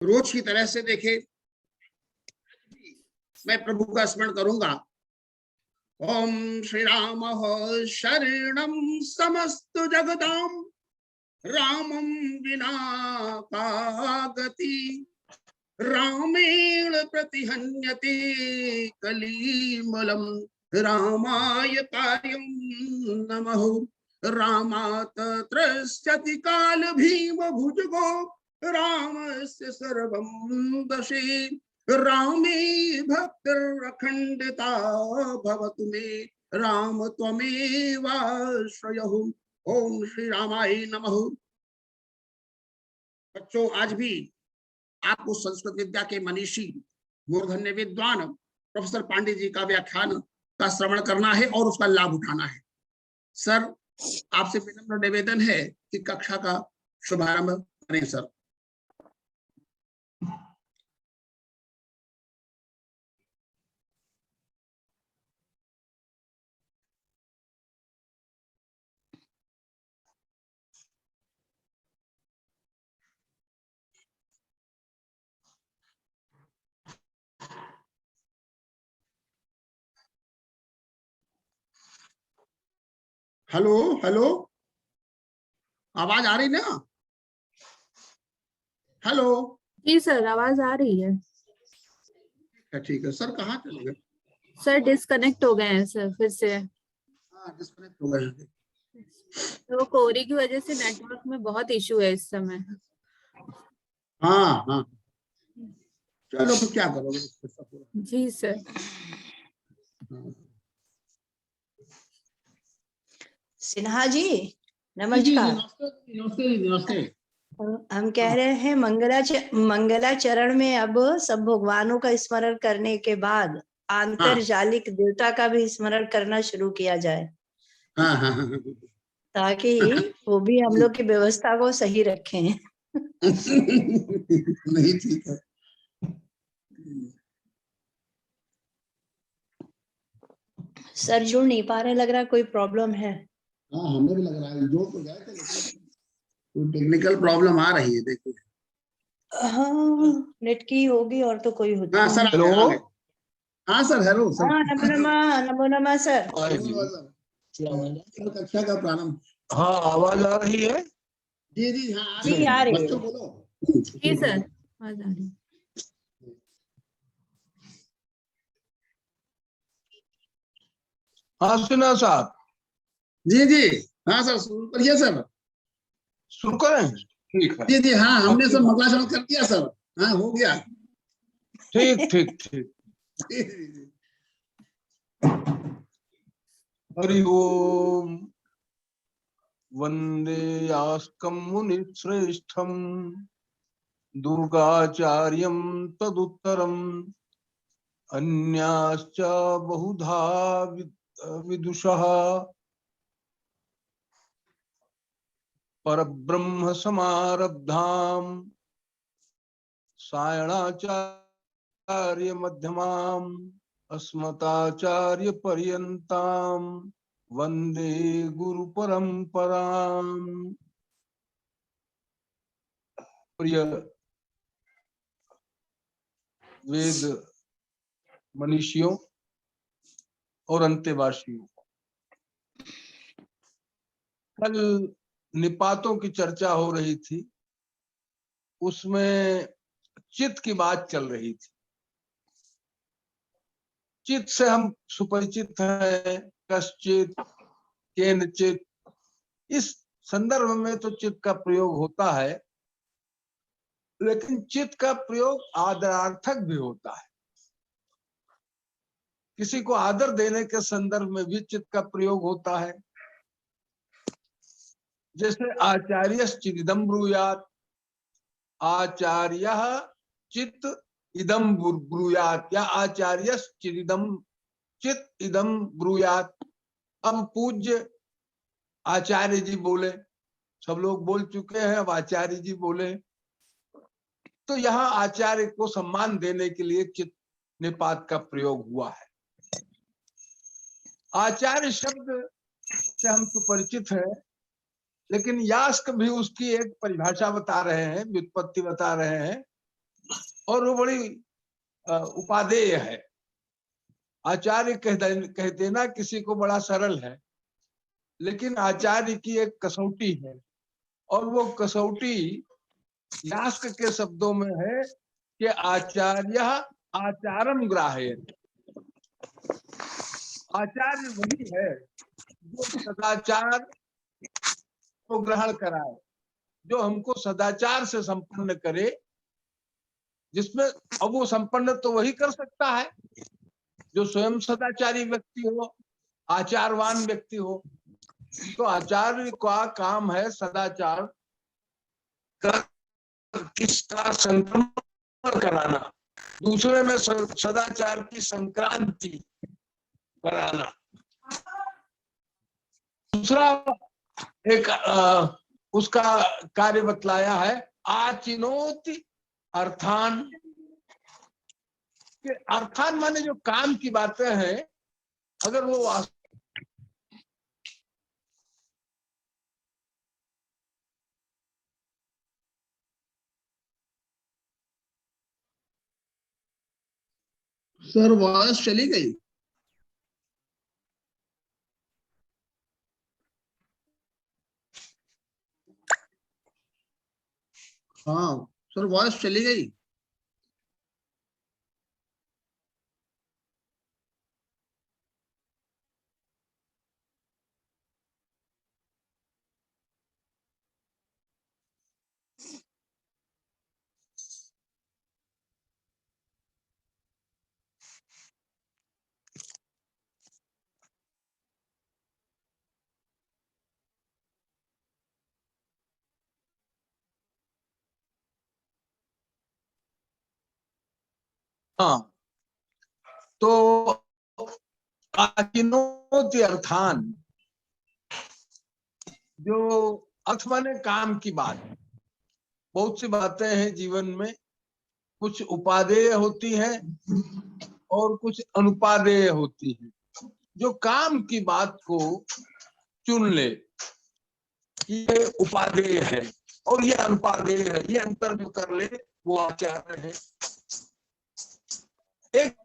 रोज की तरह से देखे, मैं प्रभु का स्मरण करूंगा। ओम श्री राम शरणम समस्त जगदाम, रामं विना का गति, रामेण प्रतिहन्यते कलिमलं, रामाय कार्यं नमः। रामात् त्रस्यति काल भीम भुजगो, रामस्य सर्वं दशे, रामे भक्तिरखण्डिता भवतु मे, राम त्वमेवाश्रयः। ओम श्री रामाय नमः। बच्चों, आज भी आपको संस्कृत विद्या के मनीषी मूर्धन्य विद्वान प्रोफेसर पांडे जी का व्याख्यान का श्रवण करना है और उसका लाभ उठाना है। सर, आपसे विनम्र निवेदन है कि कक्षा का शुभारंभ करें सर। हेलो हेलो, आवाज आ रही ना? हेलो। जी सर, आवाज आ रही है। ठीक है सर, कहाँ चले गए? सर डिस्कनेक्ट हो गए हैं सर फिर से। हाँ, डिस्कनेक्ट हो गए हैं। तो कोहरे की वजह से नेटवर्क में बहुत इशू है इस समय। हाँ हाँ, चलो तो क्या करोगे? जी सर। सिन्हा जी नमस्कार। नमस्ते नमस्ते। हम कह रहे हैं मंगलाचरण में अब सब भगवानों का स्मरण करने के बाद आंतरजालिक देवता का भी स्मरण करना शुरू किया जाए। हाँ हाँ हाँ, ताकि वो भी हम लोग की व्यवस्था को सही रखें। नहीं, ठीक है। सर जुड़ नहीं पा रहे, लग रहा कोई प्रॉब्लम है। हाँ, हमें भी लग रहा है, जोड़ तो गए थे लेकिन कोई टेक्निकल प्रॉब्लम आ रही है, देखो। हाँ, नेट की होगी और तो कोई होती हाँ सर, नहीं। हेलो। हाँ सर, हेलो सर। हाँ, नमो नमः सर। कक्षा का प्रारंभ। हाँ, आवाज आ रही है? जी जी, हाँ जी आ रही है। बच्चों बोलो। जी सर, आवाज आ रही है। हाँ सिन्हा साहब, जी जी, हाँ सर, शुरू करिए सर। शुरू करें? ठीक है। जी जी, हाँ, हमने सब मंगलाचरण कर दिया सर। हाँ, हो गया। ठीक ठीक ठीक। हरि ओम। वंदे यास्कं मुनिश्रेष्ठं, दुर्गाचार्यं तदुत्तरम्, अन्याश्च बहुधा विदुषः, परब्रह्म समारब्धाम् सायणाचार्य मध्यमाम् अस्मताचार्य पर्यन्ताम् वंदे गुरु परंपराम्। प्रिय वेद मनीषियों और अंत्यवासियों, कल निपातों की चर्चा हो रही थी, उसमें चित्त की बात चल रही थी। चित्त से हम सुपरिचित हैं, कश्चित केनचित, इस संदर्भ में तो चित्त का प्रयोग होता है, लेकिन चित्त का प्रयोग आदरार्थक भी होता है। किसी को आदर देने के संदर्भ में भी चित्त का प्रयोग होता है। जैसे आचार्य चिदिदम ब्रूयात, आचार्य चित्त इदम ब्रूयात, या आचार्य चिदिदम चित्त इदम ब्रूयात। अब पूज्य आचार्य जी बोले, सब लोग बोल चुके हैं, अब आचार्य जी बोले, तो यहाँ आचार्य को सम्मान देने के लिए चित्त निपात का प्रयोग हुआ है। आचार्य शब्द से हम सुपरिचित हैं, लेकिन यास्क भी उसकी एक परिभाषा बता रहे हैं, व्युत्पत्ति बता रहे हैं, और वो बड़ी उपादेय है। आचार्य कह देना किसी को बड़ा सरल है, लेकिन आचार्य की एक कसौटी है, और वो कसौटी यास्क के शब्दों में है कि आचार्य आचारम ग्राह्य। आचार्य वही है जो सदाचार को ग्रहण कराए, जो हमको सदाचार से संपन्न करे, जिसमें अब वो संपन्न तो वही कर सकता है जो स्वयं सदाचारी व्यक्ति हो, आचारवान व्यक्ति हो। तो आचार्य का काम है सदाचार का किसका संक्रमण कराना, दूसरे में सदाचार की संक्रांति कराना। दूसरा एक उसका कार्य बतलाया है आचिनोति अर्थान। अर्थान माने जो काम की बातें हैं, अगर वो सर वॉइस चली गई। हाँ सर वॉइस चली गई। हाँ, तो आचिनोति अर्थान, जो अर्थ माने काम की बात। बहुत सी बातें हैं जीवन में, कुछ उपादेय होती हैं और कुछ अनुपादेय होती हैं। जो काम की बात को चुन ले कि ये उपादेय है और ये अनुपादेय है, ये अंतर जो कर ले, वो आचार्य है। एक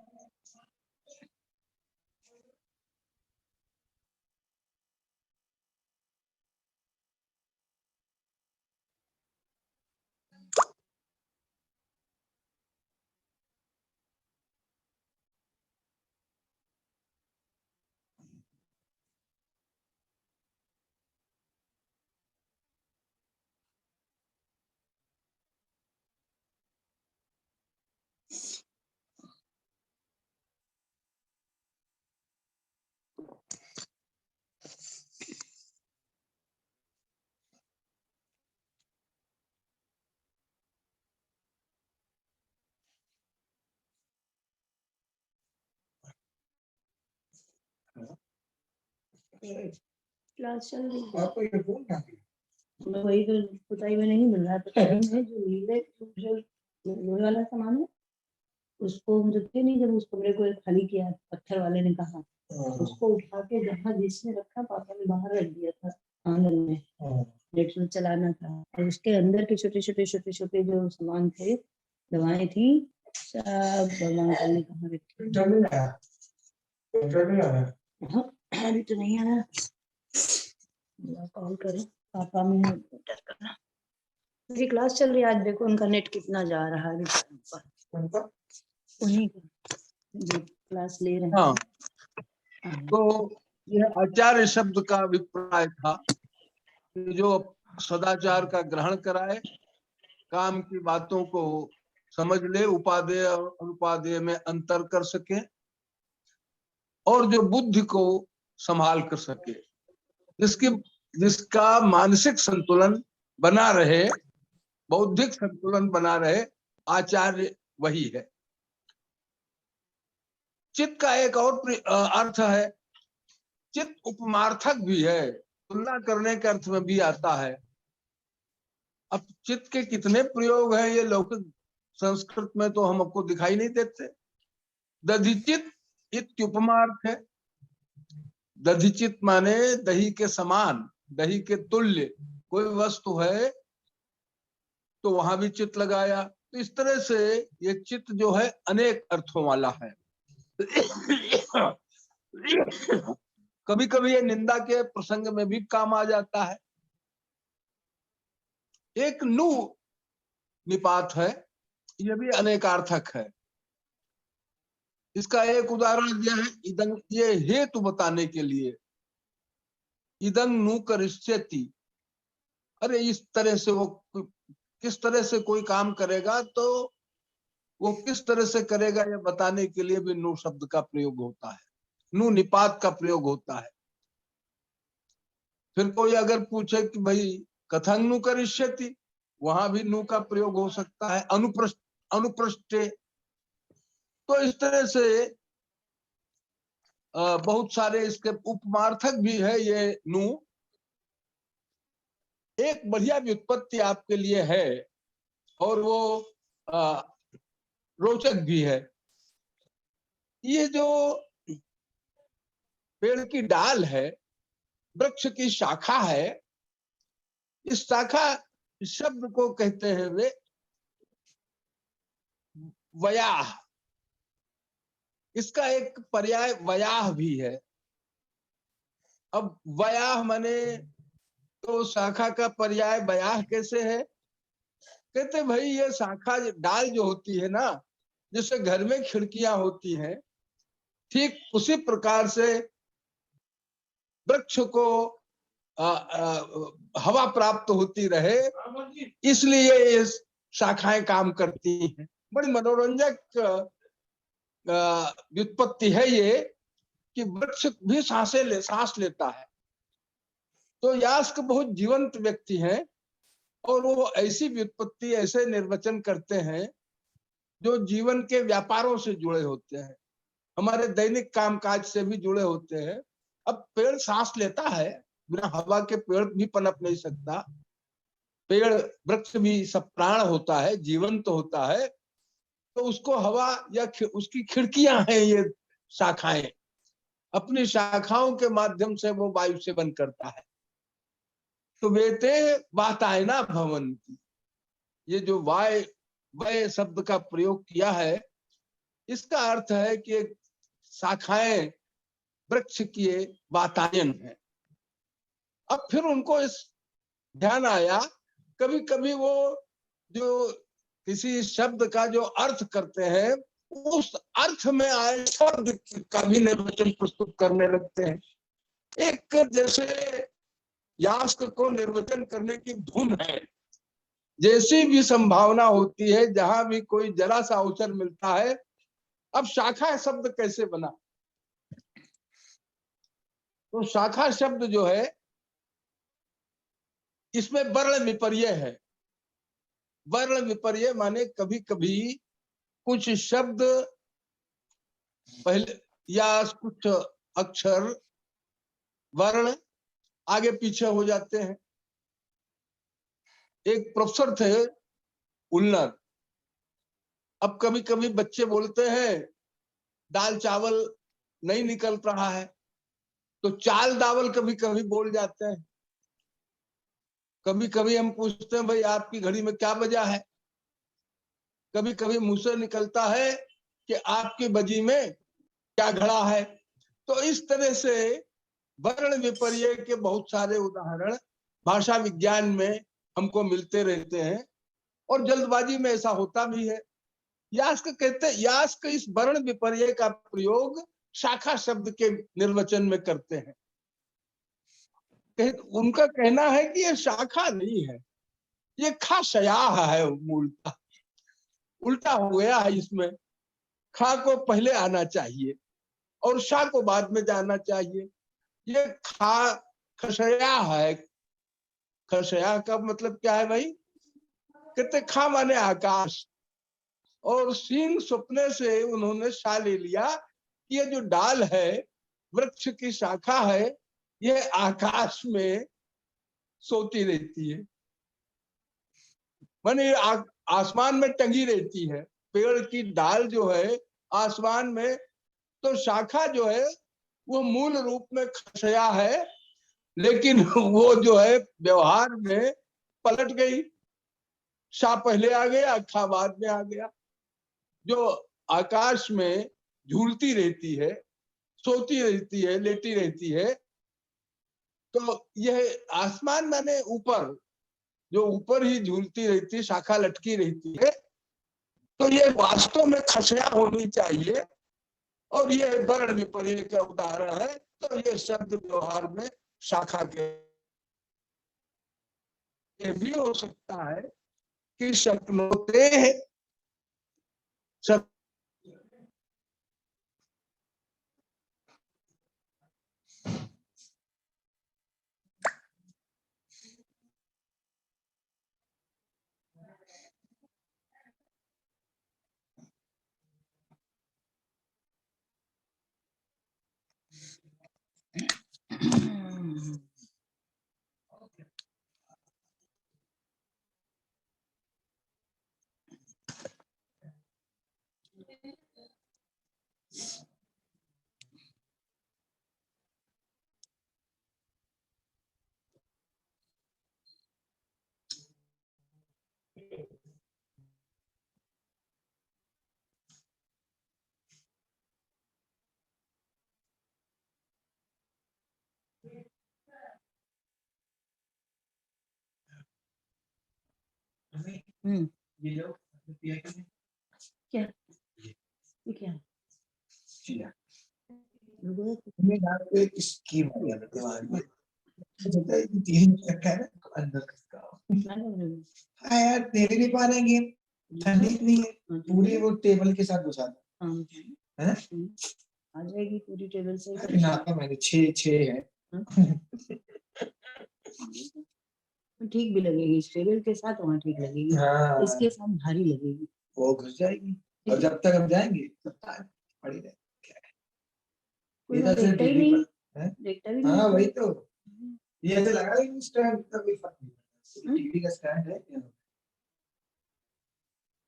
क्लास चल रही है। आपको ये फोन क्या मैं वही तो पुताई में नहीं मिल रहा था। है जो नीले जो लोहे वाला सामान है, उसको हम रखते नहीं, जब उस कमरे को खाली किया पत्थर वाले ने कहा, उसको उठा के जहाँ जिसने रखा पापा ने बाहर रख दिया था आंगन में, नेट में चलाना था, और उसके अंदर के छोटे छोटे छोटे छोटे जो सामान थे, दवाएं थी, सब भगवान ने कहा रखी। अभी तो नहीं आया, कॉल करें पापा में करना। मेरी क्लास चल रही है आज, देखो उनका नेट कितना जा रहा है पर उन्हीं का जो क्लास ले रहे हैं। हाँ, तो यह आचार्य शब्द का अभिप्राय था कि जो सदाचार का ग्रहण कराए, काम की बातों को समझ ले, उपादेय और अनुपादेय में अंतर कर सके, और जो बुद्धि को संभाल कर सके, जिसका मानसिक संतुलन बना रहे, बौद्धिक संतुलन बना रहे, आचार्य वही है। चित्त का एक और अर्थ है, चित्त उपमार्थक भी है, तुलना करने के अर्थ में भी आता है। अब चित्त के कितने प्रयोग हैं ये लौकिक संस्कृत में तो हमको दिखाई नहीं देते। दधिचित इत्युपमार्थ है। दधिचित माने दही के समान, दही के तुल्य, कोई वस्तु है तो वहां भी चित लगाया। तो इस तरह से ये चित जो है अनेक अर्थों वाला है। कभी कभी ये निंदा के प्रसंग में भी काम आ जाता है। एक नु निपात है, ये भी अनेकार्थक है। इसका एक उदाहरण दिया है इदं, ये हेतु बताने के लिए, इदं नु करिष्यति। अरे इस तरह से वो किस तरह से कोई काम करेगा तो वो किस तरह से करेगा ये बताने के लिए भी नु शब्द का प्रयोग होता है, नु निपात का प्रयोग होता है। फिर कोई अगर पूछे कि भाई कथं नु करिष्यति, वहां भी नु का प्रयोग हो सकता है, अनुप्रष्टे। तो इस तरह से बहुत सारे इसके उपमार्थक भी है ये नु। एक बढ़िया व्युत्पत्ति आपके लिए है और वो रोचक भी है। ये जो पेड़ की डाल है, वृक्ष की शाखा है, इस शाखा शब्द को कहते हैं वे वयाह। इसका एक पर्याय वयाह भी है। अब वयाह माने तो शाखा का पर्याय वयाह कैसे है? कहते भाई ये शाखा डाल जो होती है ना, जैसे घर में खिड़कियां होती हैं, ठीक उसी प्रकार से वृक्ष को हवा प्राप्त होती रहे, इसलिए ये शाखाएं काम करती हैं। बड़ी मनोरंजक व्युत्पत्ति है ये कि वृक्ष भी सांस लेता है। तो यास्क बहुत जीवंत व्यक्ति हैं और वो ऐसी व्युत्पत्ति, ऐसे निर्वचन करते हैं जो जीवन के व्यापारों से जुड़े होते हैं, हमारे दैनिक कामकाज से भी जुड़े होते हैं। अब पेड़ सांस लेता है, बिना हवा के पेड़ भी पनप नहीं सकता। पेड़ वृक्ष भी सब प्राण होता है, जीवंत होता है, तो उसको हवा या उसकी खिड़कियां हैं ये शाखाएं, अपनी शाखाओं के माध्यम से वो वायु सेवन करता है। तो वेते वातायना भवन्ति, ये जो वय शब्द का प्रयोग किया है, इसका अर्थ है कि शाखाएं वृक्ष की वातायन है। अब फिर उनको इस ध्यान आया, कभी कभी वो जो किसी शब्द का जो अर्थ करते हैं, उस अर्थ में आए शब्द का भी निर्वचन प्रस्तुत करने लगते हैं। एक जैसे यास्क को निर्वचन करने की धुन है, जैसी भी संभावना होती है, जहां भी कोई जरा सा अवसर मिलता है। अब शाखा शब्द कैसे बना? तो शाखा शब्द जो है इसमें वर्ण विपर्य है। वर्ण विपर्य माने कभी कभी कुछ शब्द पहले या कुछ अक्षर वर्ण आगे पीछे हो जाते हैं। एक प्रोफेसर थे उल्लर, अब कभी कभी बच्चे बोलते हैं दाल चावल नहीं निकल रहा है, तो चाल दावल कभी कभी बोल जाते हैं। कभी कभी हम पूछते हैं भाई आपकी घड़ी में क्या बजा है, कभी कभी मुंह से निकलता है कि आपकी बजी में क्या घड़ा है। तो इस तरह से वर्ण विपर्य के बहुत सारे उदाहरण भाषा विज्ञान में हमको मिलते रहते हैं और जल्दबाजी में ऐसा होता भी है। यास्क कहते, यास्क इस वर्ण विपर्य का प्रयोग शाखा शब्द के निर्वचन में करते हैं। उनका कहना है कि ये शाखा नहीं है, ये खाशयाह है। मूलतः उल्टा हो गया है, इसमें खा को पहले आना चाहिए और शा को बाद में जाना चाहिए। ये खशया है। खशया का मतलब क्या है भाई? कहते खा माने आकाश, और सीन सपने से उन्होंने शा ले लिया कि ये जो डाल है, वृक्ष की शाखा है, ये आकाश में सोती रहती है, माने आसमान में टंगी रहती है। पेड़ की डाल जो है आसमान में, तो शाखा जो है वो मूल रूप में खशया है लेकिन वो जो है व्यवहार में पलट गई। शाह पहले आ गया, खा बाद में आ गया। जो आकाश में झूलती रहती है, सोती रहती है, लेटी रहती है, तो यह आसमान माने ऊपर, जो ऊपर ही झूलती रहती है, शाखा लटकी रहती है, तो ये वास्तव में खसिया होनी चाहिए। और ये वर्ण विपर्य का उदाहरण है। तो ये शब्द व्यवहार में शाखा के भी हो सकता है कि शक्नोते शक हम्म, क्या ये क्या लोगों को एक स्कीम है दिमाग में। होता है कि 3 रखा है ना अंदर का। हाँ यार तेरे नहीं पा रहे गेम, ठंडी इतनी है, पूरी वो टेबल के साथ घुसा दो, है ना? आ जाएगी पूरी टेबल से। अरे नापा मैंने 6 है। ठीक भी लगेगी इस टेबल के साथ, वहाँ ठीक लगेगी, हाँ इसके साथ भारी लगेगी। वो घुस जाएगी। और जब तक हम जाएंगे तब तक पड़ी रहे। कोई ये वहाँ तो सिर्फ देखता ही टीवी नहीं, पर है। देखता भी नहीं। हाँ वही तो, ये ऐसे लगा ही स्टैंड का कोई फर्क नहीं, टीवी का स्टैंड है।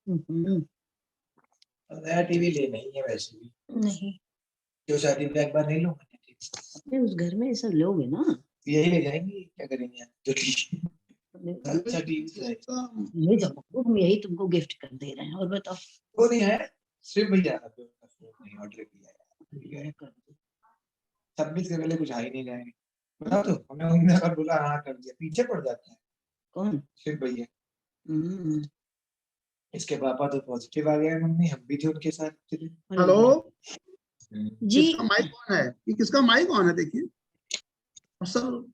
हम्म, और नया टीवी ले नहीं है वैसे भी, नहीं जो शादी में एक बार नहीं लूंगा अपने उस घर में ऐसा लोगे ना, यही ले जाएंगे, क्या करेंगे जो टीवी अच्छा टीवी है। ले जाओ, हम यही तुमको गिफ्ट कर दे रहे हैं। और बताओ वो नहीं है, सिर्फ भैया नहीं ऑर्डर किया है, सबमिट करने कुछ आ ही नहीं जाएंगे। बताओ तो हमने उन्होंने अगर बोला हाँ कर दिया, पीछे पड़ जाते हैं। कौन? सिर्फ भैया। हम्म, इसके पापा तो पॉजिटिव आ गया, मम्मी हम भी थे उनके साथ। हेलो, जी किसका माइक ऑन है? ये किसका माइक ऑन है? देखिए सर।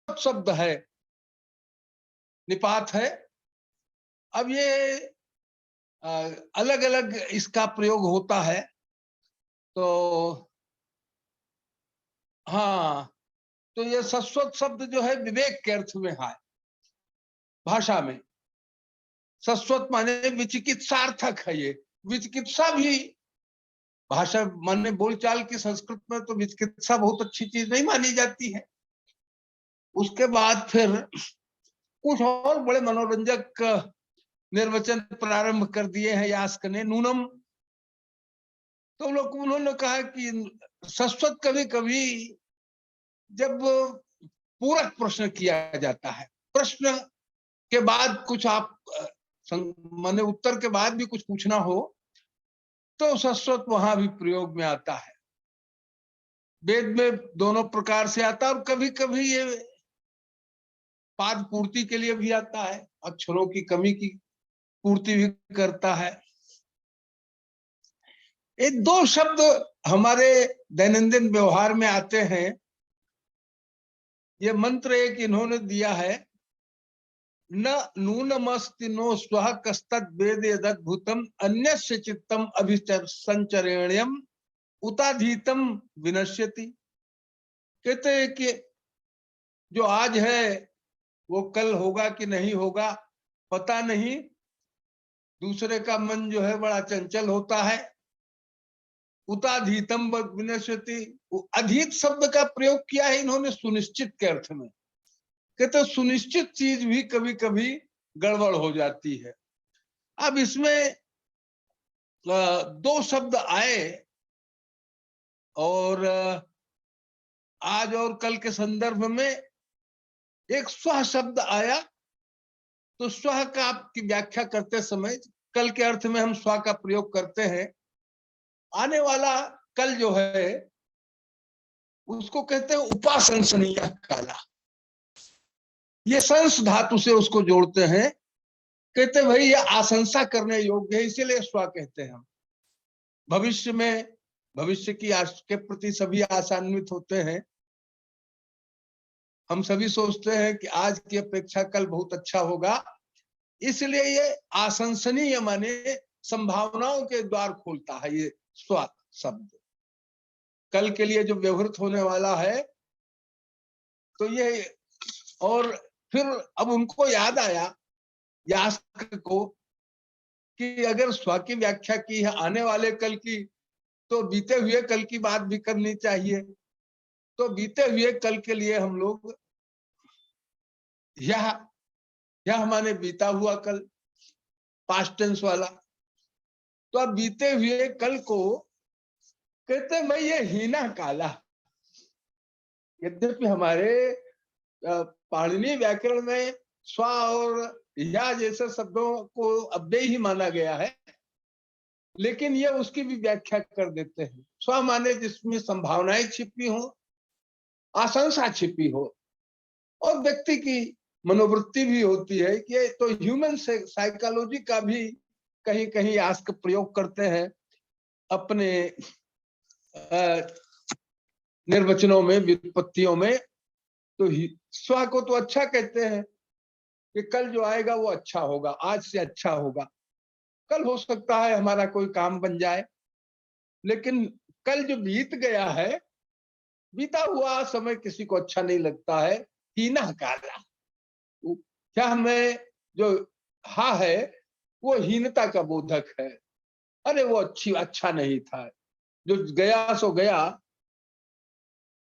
शब्द है, निपात है। अब ये अलग अलग इसका प्रयोग होता है। तो हाँ, तो ये सस्वत शब्द जो है विवेक के अर्थ में है भाषा में। सस्वत माने विचिकित्सार्थक है। ये विचिकित्सा भी भाषा माने बोलचाल की संस्कृत में तो विचिकित्सा बहुत अच्छी चीज नहीं मानी जाती है। उसके बाद फिर कुछ और बड़े मनोरंजक निर्वचन प्रारंभ कर दिए हैं यास्क ने। नूनम, तो लोग उन्होंने कहा कि सस्वत कभी कभी जब पूरक प्रश्न किया जाता है, प्रश्न के बाद कुछ आप माने उत्तर के बाद भी कुछ पूछना हो, तो सस्वत वहां भी प्रयोग में आता है। वेद में दोनों प्रकार से आता है और कभी कभी ये पाद पूर्ति के लिए भी आता है, अक्षरों की कमी की पूर्ति भी करता है। ये दो शब्द हमारे दैनंदिन व्यवहार में आते हैं। ये मंत्र एक इन्होंने दिया है, न नूनमस्ति नो स्वः कस्तद् वेद यदद्भुतम अन्यस्य चित्तम अभिसंचरणीयम उताधीतम विनश्यति। कहते हैं कि जो आज है वो कल होगा कि नहीं होगा पता नहीं। दूसरे का मन जो है बड़ा चंचल होता है। उताधीतम विनश्यति, अधीत शब्द का प्रयोग किया है इन्होंने सुनिश्चित के अर्थ में। कहते सुनिश्चित चीज भी कभी कभी गड़बड़ हो जाती है। अब इसमें दो शब्द आए और आज और कल के संदर्भ में एक स्व शब्द आया। तो स्व का आपकी व्याख्या करते समय कल के अर्थ में हम स्व का प्रयोग करते हैं। आने वाला कल जो है उसको कहते हैं उपासंसनीय काला। ये संस धातु से उसको जोड़ते हैं। कहते भाई ये आशंसा करने योग्य है, इसीलिए स्व कहते हैं हम। भविष्य में भविष्य की के प्रति सभी आशान्वित होते हैं। हम सभी सोचते हैं कि आज की अपेक्षा कल बहुत अच्छा होगा, इसलिए ये आशंसनीय माने संभावनाओं के द्वार खोलता है ये स्व शब्द। कल के लिए जो व्यवहृत होने वाला है तो ये। और फिर अब उनको याद आया यास्क को कि अगर स्व की व्याख्या की है आने वाले कल की, तो बीते हुए कल की बात भी करनी चाहिए। तो बीते हुए कल के लिए हम लोग यह माने बीता हुआ कल, पास्ट टेंस वाला। तो अब बीते हुए कल को कहते मैं ये हीना काला। यद्यपि हमारे पाणिनि व्याकरण में स्व और या जैसे शब्दों को अव्यय ही माना गया है, लेकिन ये उसकी भी व्याख्या कर देते हैं। स्व माने जिसमें संभावनाएं छिपी हो, आशंसा छिपी हो, और व्यक्ति की मनोवृत्ति भी होती है कि तो ह्यूमन साइकोलॉजी का भी कहीं कहीं आस्क प्रयोग करते हैं अपने निर्वचनों में, व्युत्पत्तियों में। तो स्व को तो अच्छा कहते हैं कि कल जो आएगा वो अच्छा होगा, आज से अच्छा होगा। कल हो सकता है हमारा कोई काम बन जाए, लेकिन कल जो बीत गया है, बीता हुआ समय किसी को अच्छा नहीं लगता है। हीना काला, क्या हमें जो हा है वो हीनता का बोधक है। अरे वो अच्छा नहीं था, जो गया सो गया।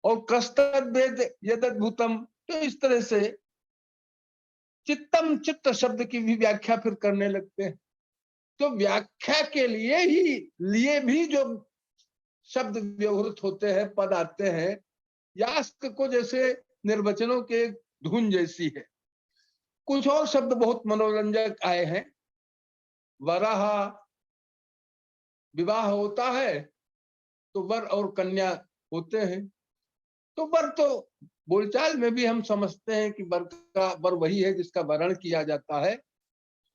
और कस्तद वेद यदद्भुतम, तो इस तरह से चित्तम, चित्त शब्द की भी व्याख्या फिर करने लगते हैं। तो व्याख्या के लिए भी जो शब्द व्यवहृत होते हैं, पद आते हैं, यास्क को जैसे निर्वचनों के धुन जैसी है। कुछ और शब्द बहुत मनोरंजक आए हैं। वराह, विवाह होता है तो वर और कन्या होते हैं। तो वर तो बोलचाल में भी हम समझते हैं कि वर वही है जिसका वरण किया जाता है।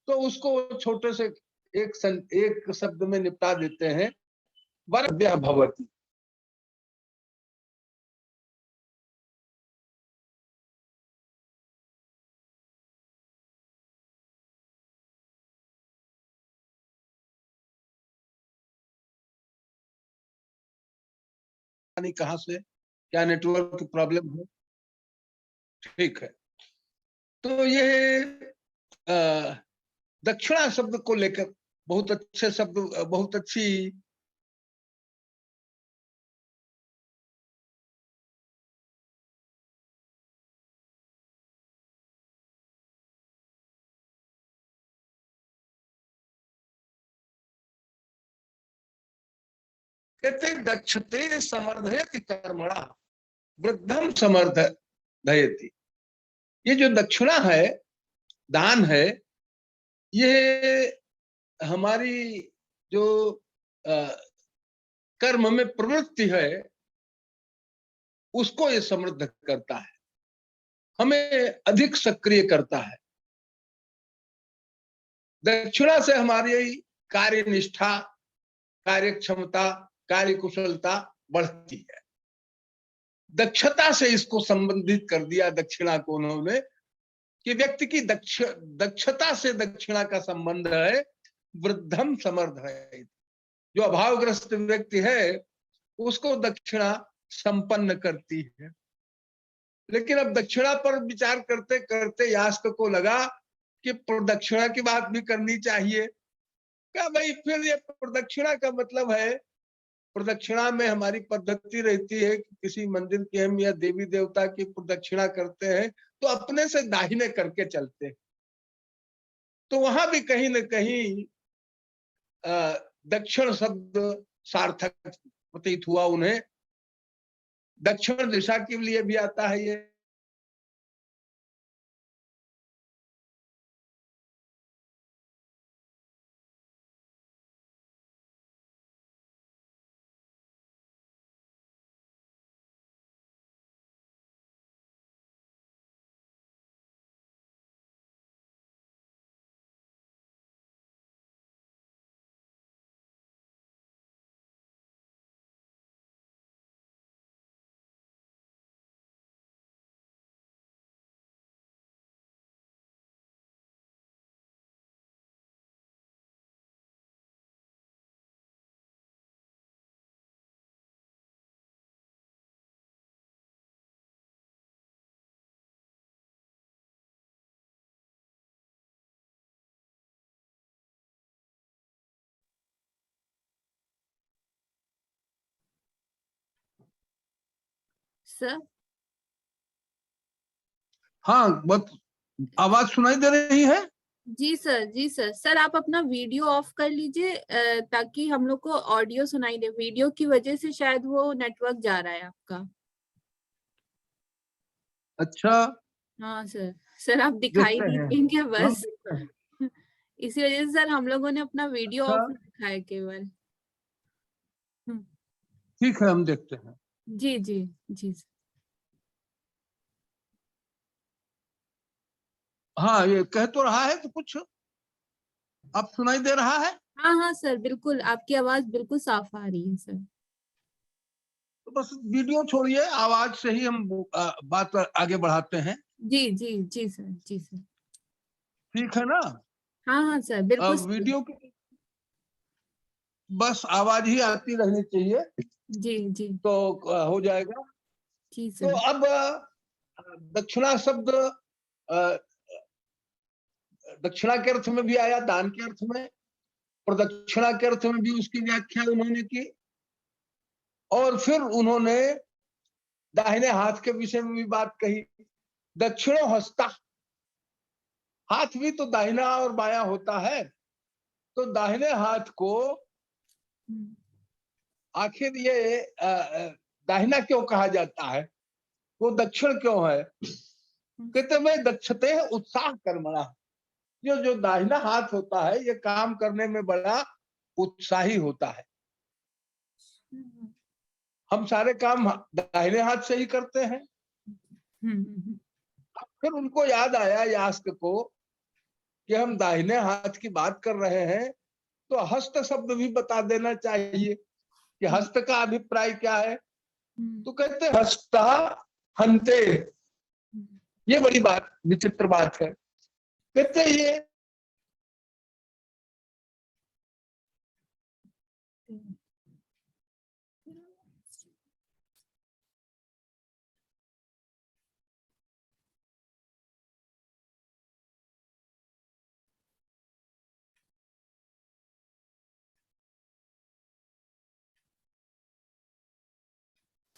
तो उसको छोटे से एक शब्द में निपटा देते हैं, वरव्यः भवति। कहां से क्या नेटवर्क की प्रॉब्लम है? ठीक है। तो ये दक्षिणा शब्द को लेकर बहुत अच्छे शब्द, बहुत अच्छी कहते दक्षते समर्धयति कर्मणा वृद्धम समर्धयति। ये जो दक्षिणा है, दान है, ये हमारी जो कर्म में प्रवृत्ति है उसको ये समृद्ध करता है, हमें अधिक सक्रिय करता है। दक्षिणा से हमारी कार्य निष्ठा, कार्य क्षमता, कार्य कुशलता बढ़ती है। दक्षता से इसको संबंधित कर दिया दक्षिणा को उन्होंने, कि व्यक्ति की दक्षता से दक्षिणा का संबंध है। वृद्धम समर्धयति, जो अभावग्रस्त व्यक्ति है उसको दक्षिणा संपन्न करती है। लेकिन अब दक्षिणा पर विचार करते करते यास्क को लगा कि प्रदक्षिणा की बात भी करनी चाहिए। क्या भाई, फिर ये प्रदक्षिणा का मतलब है, प्रदक्षिणा में हमारी पद्धति रहती है कि किसी मंदिर की हम या देवी देवता की प्रदक्षिणा करते हैं तो अपने से दाहिने करके चलते हैं। तो वहां भी कहीं न कहीं दक्षिण शब्द सार्थक प्रतीत हुआ उन्हें। दक्षिण दिशा के लिए भी आता है ये। सर हाँ, बस आवाज सुनाई दे रही है? जी सर, जी सर। सर आप अपना वीडियो ऑफ कर लीजिए ताकि हम लोग को ऑडियो सुनाई दे। वीडियो की वजह से शायद वो नेटवर्क जा रहा है आपका। अच्छा, हाँ सर। सर आप दिखाई देखते नहीं हैं, देंगे हम बस। देखते हैं। इसी वजह से सर हम लोगों ने अपना वीडियो अच्छा, ऑफ रखा है केवल। हम्म, ठीक है, हम देखते हैं। जी जी जी सर। हाँ, ये कह तो रहा है तो कुछ अब सुनाई दे रहा है। हाँ हाँ सर, बिल्कुल आपकी आवाज बिल्कुल साफ आ रही है सर। तो बस वीडियो छोड़िए, आवाज से ही हम बात आगे बढ़ाते हैं। जी जी जी सर, जी सर। ठीक है ना? हाँ हाँ सर, बिल्कुल अब सही। वीडियो की बस आवाज ही आती रहनी चाहिए जी जी तो हो जाएगा। जी तो सर। अब दक्षिणा शब्द अ, दक्षिणा के अर्थ में भी आया, दान के अर्थ में, प्रदक्षिणा के अर्थ में भी उसकी व्याख्या उन्होंने की। और फिर उन्होंने दाहिने हाथ के विषय में भी बात कही। दक्षिणो हस्ता, हाथ भी तो दाहिना और बायां होता है। तो दाहिने हाथ को हम्म, आखिर ये दाहिना क्यों कहा जाता है, वो दक्षिण क्यों है? कहते भाई दक्षते है उत्साह कर्मणा। जो दाहिना हाथ होता है ये काम करने में बड़ा उत्साही होता है। हम्म, हम सारे काम दाहिने हाथ से ही करते हैं। हम्म, फिर उनको याद आया यास्क को कि हम दाहिने हाथ की बात कर रहे हैं तो हस्त शब्द भी बता देना चाहिए कि हस्त का अभिप्राय क्या है। तो कहते हस्ता हंते। ये बड़ी बात, विचित्र बात है। कहते ये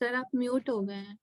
सर आप म्यूट हो गए हैं।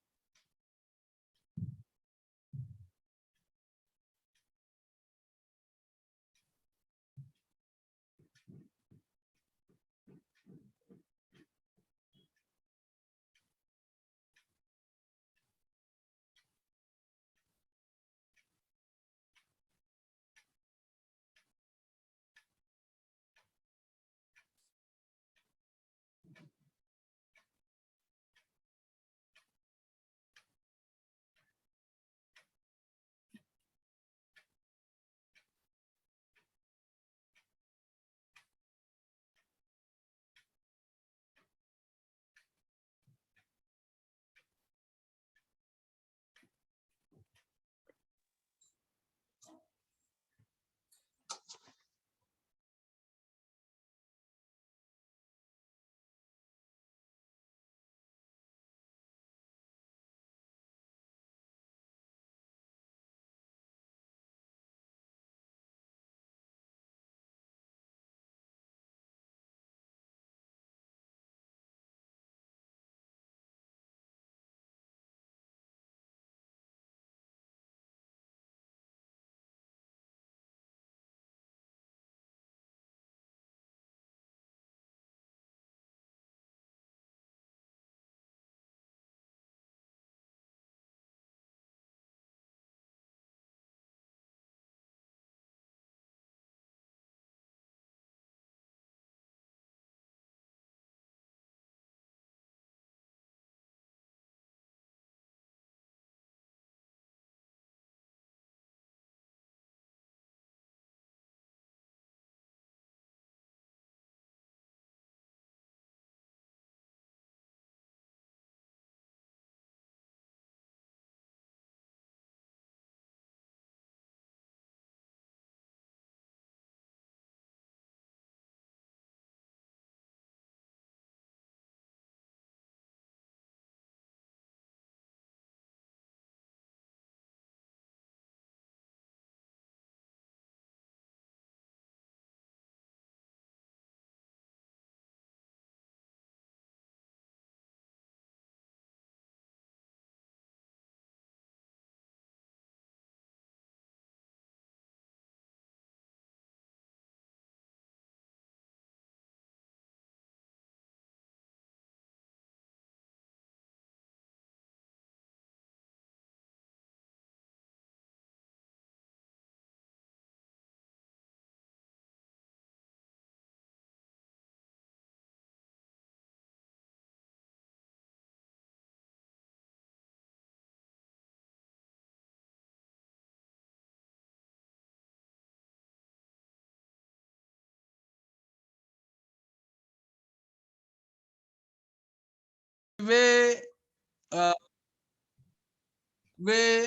वे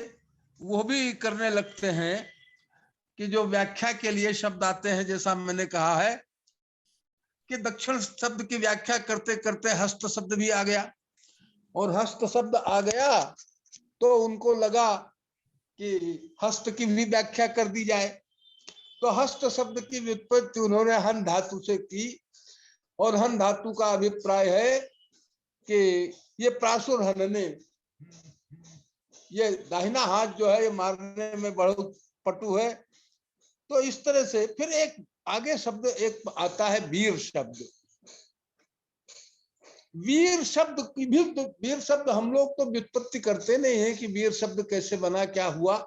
वो भी करने लगते हैं कि जो व्याख्या के लिए शब्द आते हैं, जैसा मैंने कहा है कि दक्षिण शब्द की व्याख्या करते करते हस्त शब्द भी आ गया, और हस्त शब्द आ गया तो उनको लगा कि हस्त की भी व्याख्या कर दी जाए। तो हस्त शब्द की व्युत्पत्ति उन्होंने हन धातु से की, और हन धातु का अभिप्राय है कि ये प्रासुर हनने, ये दाहिना हाथ जो है ये मारने में बहुत पटु है। तो इस तरह से फिर एक आगे शब्द एक आता है वीर शब्द। वीर शब्द की भी, वीर शब्द हम लोग तो व्युत्पत्ति करते नहीं है कि वीर शब्द कैसे बना, क्या हुआ,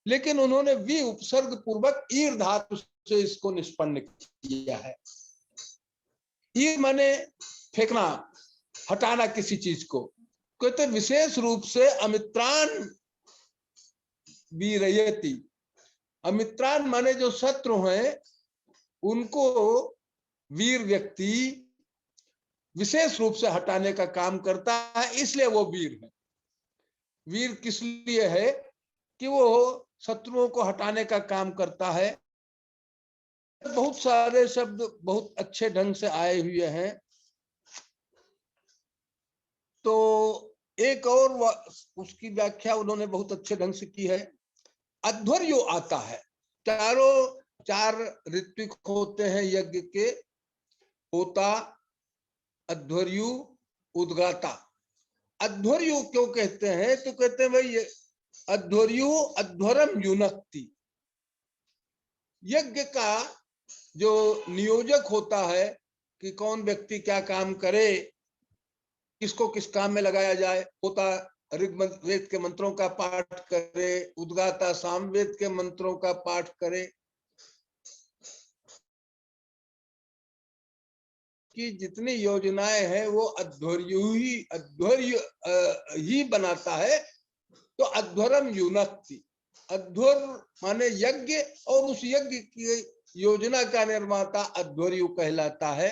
लेकिन उन्होंने वी उपसर्ग पूर्वक ईर धातु से इसको निष्पन्न किया है। ईर माने फेंकना, हटाना किसी चीज को। कहते विशेष रूप से अमित्रान वीरयति, अमित्रान माने जो शत्रु हैं उनको वीर व्यक्ति विशेष रूप से हटाने का काम करता है, इसलिए वो वीर है। वीर किस लिए है कि वो शत्रुओं को हटाने का काम करता है। बहुत सारे शब्द बहुत अच्छे ढंग से आए हुए हैं। तो एक और उसकी व्याख्या उन्होंने बहुत अच्छे ढंग से की है। अध्वर्यो आता है, चार ऋत्विक होते हैं यज्ञ के, होता, अध्वर्यु, उद्गाता। अध्वर्यु क्यों कहते हैं? तो कहते हैं भाई अध्वर्यु अध्वरम युनक्ति। यज्ञ का जो नियोजक होता है कि कौन व्यक्ति क्या काम करे, किसको किस काम में लगाया जाए, होता ऋग्वेद के मंत्रों का पाठ करे, उद्गाता सामवेद के मंत्रों का पाठ करे, कि जितनी योजनाएं हैं वो अध्वर्यु ही बनाता है। तो अध्वरम युनक्ति, अध्वर माने यज्ञ, और उस यज्ञ की योजना का निर्माता अध्वर्यु कहलाता है।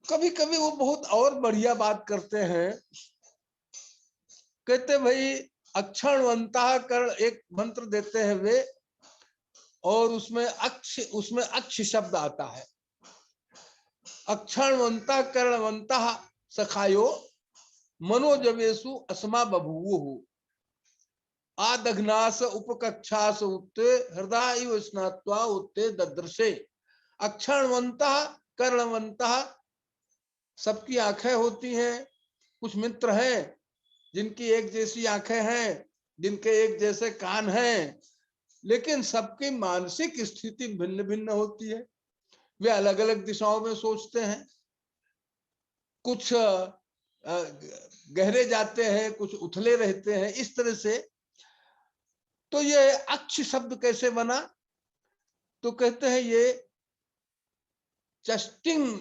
कभी कभी वो बहुत और बढ़िया बात करते हैं, कहते भाई अक्षणवंता कर एक मंत्र देते हैं वे, और उसमें अक्ष शब्द आता है। अक्षणवंता कर्णवंता सखायो मनोजवेशु अस्मा बभूवुः आदघ्नास उपकक्षास उत्ते हृदय स्नात्वा उत्ते ददृशे। अक्षणवंता कर्णवंता, सबकी आंखें होती हैं। कुछ मित्र हैं जिनकी एक जैसी आंखें हैं, जिनके एक जैसे कान हैं, लेकिन सबकी मानसिक स्थिति भिन्न भिन्न होती है। वे अलग अलग दिशाओं में सोचते हैं, कुछ गहरे जाते हैं, कुछ उथले रहते हैं, इस तरह से। तो ये अक्ष शब्द कैसे बना? तो कहते हैं ये चष्टिंग,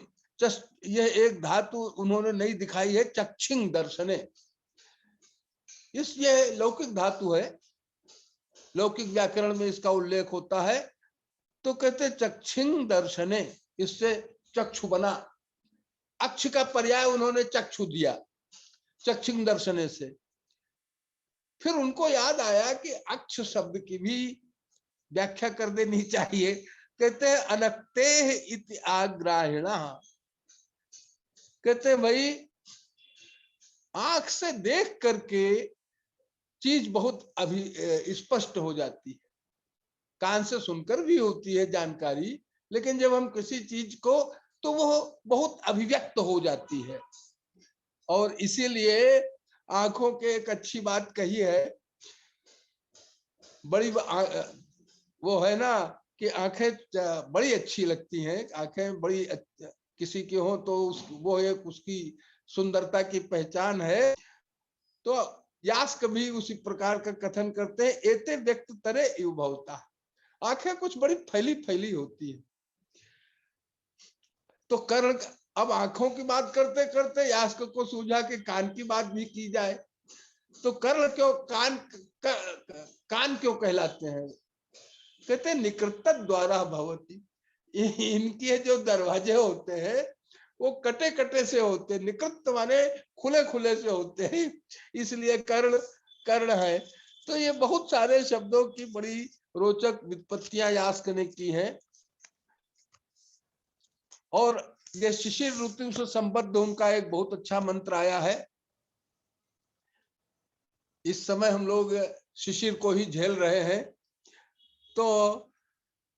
यह एक धातु उन्होंने नहीं दिखाई है, चक्षिंग दर्शने। ये लौकिक धातु है, लौकिक व्याकरण में इसका उल्लेख होता है। तो कहते चक्षिंग दर्शने, इससे चक्षु बना। अक्ष का पर्याय उन्होंने चक्षु दिया चक्षिंग दर्शने से। फिर उनको याद आया कि अक्ष शब्द की भी व्याख्या कर देनी चाहिए। कहते हैं अनक्तेः इति आग्राहिणः, कहते भाई आंख से देख करके चीज बहुत स्पष्ट हो जाती है, कान से सुनकर भी होती है जानकारी, लेकिन जब हम किसी चीज को, तो वो बहुत अभिव्यक्त हो जाती है। और इसीलिए आंखों के एक अच्छी बात कही है, बड़ी वो है ना कि आंखें बड़ी अच्छी लगती हैं, आंखें बड़ी किसी की हो तो वो एक उसकी सुंदरता की पहचान है। तो यास्क भी उसी प्रकार का कथन करते हैं, एते व्यक्त तरे इव भवता। आंखें कुछ बड़ी फैली फैली होती है। तो कर्ण, अब आंखों की बात करते करते यास्क को सूझा कि कान की बात भी की जाए। तो कर्ण क्यों कान क्यों कहलाते हैं? कहते निकृत द्वारा भवति, इनके जो दरवाजे होते हैं वो कटे कटे से होते, निकृत माने खुले खुले से होते हैं, इसलिए कर्ण है। तो ये बहुत सारे शब्दों की बड़ी रोचक व्युत्पत्तियां यास्क ने की हैं। और ये शिशिर ऋतु से संबद्ध उनका एक बहुत अच्छा मंत्र आया है। इस समय हम लोग शिशिर को ही झेल रहे हैं। तो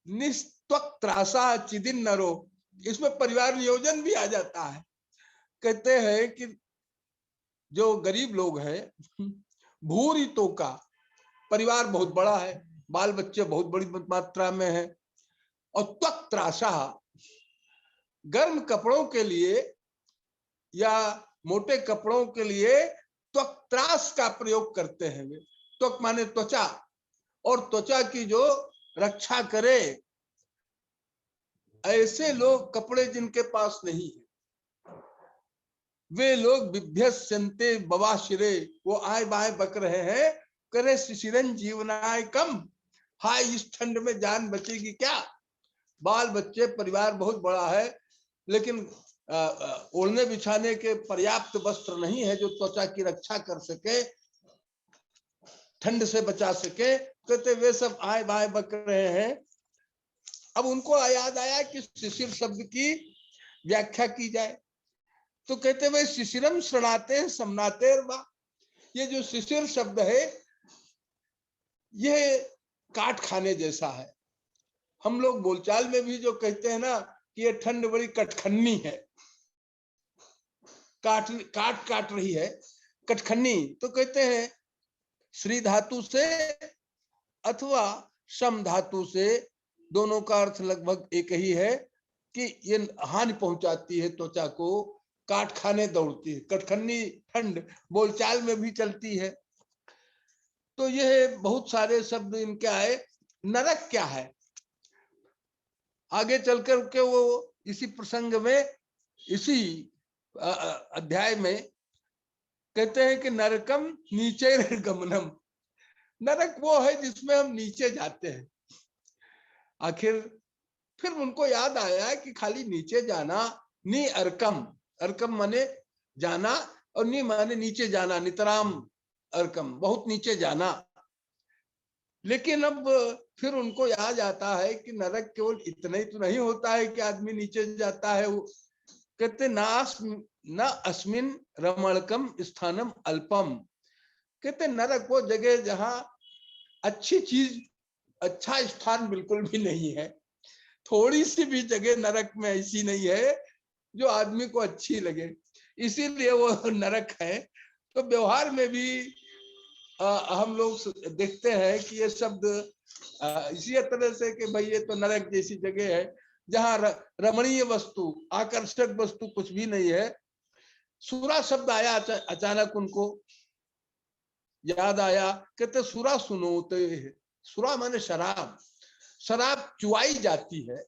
निस्त्वक त्रासा चिदिन नरो, इसमें परिवार नियोजन भी आ जाता है। कहते हैं कि जो गरीब लोग हैं, भूरी तो का परिवार बहुत बड़ा है, बाल बच्चे बहुत बड़ी मात्रा में है, और त्वक त्रासा गर्म कपड़ों के लिए या मोटे कपड़ों के लिए त्वक त्रास का प्रयोग करते हैं वे। त्वक माने त्वचा, और त्वचा की जो रक्षा करे, ऐसे लोग कपड़े जिनके पास नहीं है, वे लोग बिभ्यस्यन्ते बवाशिरे, वो आए बाए बक रहे हैं, करे शिशिरन जीवनाय कम, हाय इस ठंड में जान बचेगी क्या। बाल बच्चे परिवार बहुत बड़ा है, लेकिन ओढ़ने बिछाने के पर्याप्त वस्त्र नहीं है जो त्वचा की रक्षा कर सके, ठंड से बचा सके। कहते वे सब आए बाए बक रहे हैं। अब उनको याद आया कि शिशिर शब्द की व्याख्या की जाए। तो कहते वे शिशिरम शृणाते समनाते, ये जो शिशिर शब्द है ये काट खाने जैसा है। हम लोग बोलचाल में भी जो कहते हैं ना कि ये ठंड बड़ी कटखन्नी है, काट रही है कटखन्नी, तो कहते हैं श्री धातु से अथवा सम धातु से, दोनों का अर्थ लगभग एक ही है कि ये हानि पहुंचाती है त्वचा को, काट खाने दौड़ती है। कटखन्नी ठंड बोलचाल में भी चलती है। तो यह बहुत सारे शब्द इनके आए। नरक क्या है, आगे चलकर के वो इसी प्रसंग में, इसी अध्याय में कहते हैं कि नरकम नीचे गमनम, नरक वो है जिसमें हम नीचे जाते हैं। आखिर फिर उनको याद आया कि खाली नीचे जाना, नी अर्कम, अर्कम माने जाना और नी माने नीचे जाना, नितराम अर्कम, बहुत नीचे जाना। लेकिन अब फिर उनको याद आता है कि नरक केवल इतना ही तो नहीं होता है कि आदमी नीचे जाता है। वो कहते न अस्मिन रमणकम स्थानम अल्पम, कहते नरक वो जगह जहां अच्छी चीज, अच्छा स्थान बिल्कुल भी नहीं है। थोड़ी सी भी जगह नरक में ऐसी नहीं है जो आदमी को अच्छी लगे, इसीलिए वो नरक है। तो व्यवहार में भी हम लोग देखते हैं कि ये शब्द इसी तरह से कि भाई ये तो नरक जैसी जगह है जहां रमणीय वस्तु, आकर्षक वस्तु कुछ भी नहीं है। सूरा शब्द आया अचानक उनको याद आया, कहते सूरा सुनोते, सूरा माने शराब, शराब चुआई जाती है।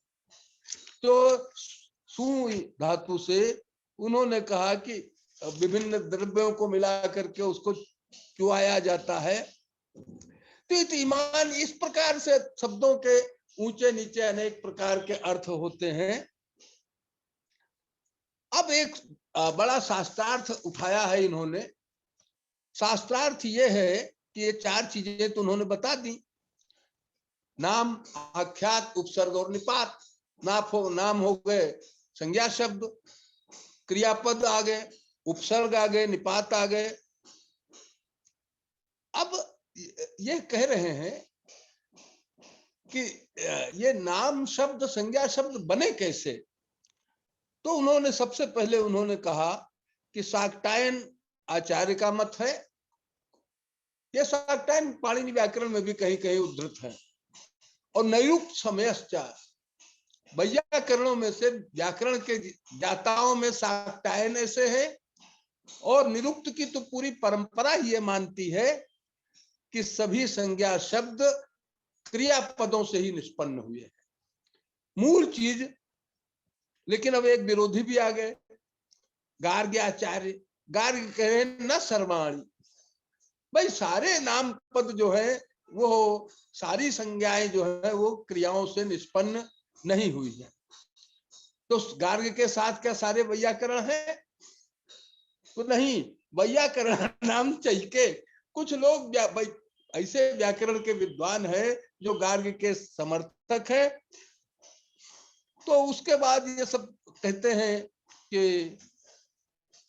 तो सु धातु से उन्होंने कहा कि विभिन्न द्रव्यों को मिला करके उसको चुआया जाता है। तो ईमान इस प्रकार से शब्दों के ऊंचे नीचे अनेक प्रकार के अर्थ होते हैं। अब एक बड़ा शास्त्रार्थ उठाया है इन्होंने। शास्त्रार्थ ये है कि ये चार चीजें तो उन्होंने बता दी, नाम, आख्यात, उपसर्ग और निपात। नाम हो गए संज्ञा शब्द, क्रियापद आ गए, उपसर्ग आ गए, निपात आ गए। अब ये कह रहे हैं कि ये नाम शब्द संज्ञा शब्द बने कैसे। तो उन्होंने सबसे पहले उन्होंने कहा कि शाक्टायन आचार्य का मत है। ये शाक्टायन पाणिनि व्याकरण में भी कहीं कहीं उद्धृत है। और नैरुक्त समयश्चा, वैयाकरणों में से व्याकरण के ज्ञाताओं में शाक्टायन ऐसे है। और निरुक्त की तो पूरी परंपरा ही ये मानती है कि सभी संज्ञा शब्द क्रियापदों से ही निष्पन्न हुए हैं, मूल चीज। लेकिन अब एक विरोधी भी आ गए, गार्ग्याचार्य। गार्ग्य कह रहे न सर्वाणी, भाई सारे नाम पद जो है वो, सारी संज्ञाएं जो है वो क्रियाओं से निष्पन्न नहीं हुई है। तो गार्ग्य के साथ क्या सारे वैयाकरण है? तो नहीं, वैयाकरण नाम चाहिए। कुछ लोग ऐसे व्याकरण के विद्वान है जो गार्ग्य के समर्थक है। तो उसके बाद ये सब कहते हैं कि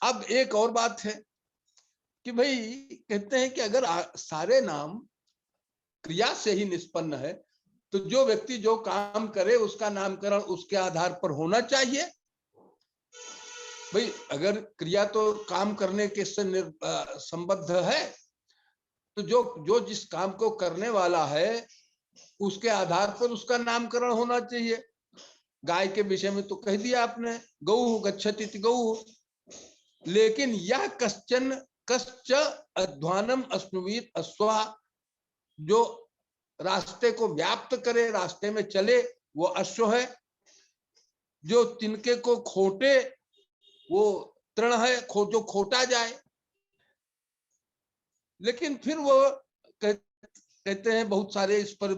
अब एक और बात है कि भाई कहते हैं कि अगर सारे नाम क्रिया से ही निष्पन्न है तो जो व्यक्ति जो काम करे उसका नामकरण उसके आधार पर होना चाहिए। भाई अगर क्रिया तो काम करने के से संबद्ध है तो जो जिस काम को करने वाला है उसके आधार पर उसका नामकरण होना चाहिए। गाय के विषय में तो कह दिया आपने, गौ गच्छति गौ। लेकिन यह कश्च अध्वानम अश्नुवीत अश्वा, जो रास्ते को व्याप्त करे, रास्ते में चले, वो अश्व है। जो तिनके को खोटे वो तृण है, जो खोटा जाए। लेकिन फिर वो कहते हैं, बहुत सारे इस पर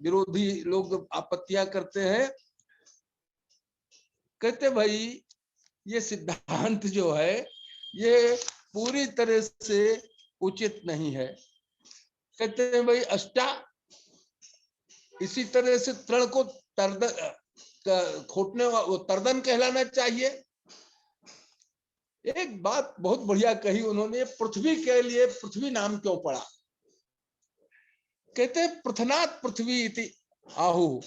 विरोधी लोग आपत्तियां करते हैं। कहते भाई ये सिद्धांत जो है ये पूरी तरह से उचित नहीं है। कहते हैं भाई अष्टा, इसी तरह से तृण को खोटने वो तर्दन कहलाना चाहिए। एक बात बहुत बढ़िया कही उन्होंने, पृथ्वी के लिए पृथ्वी नाम क्यों पड़ा? कहते हैं पृथनात् पृथ्वी इति आहु,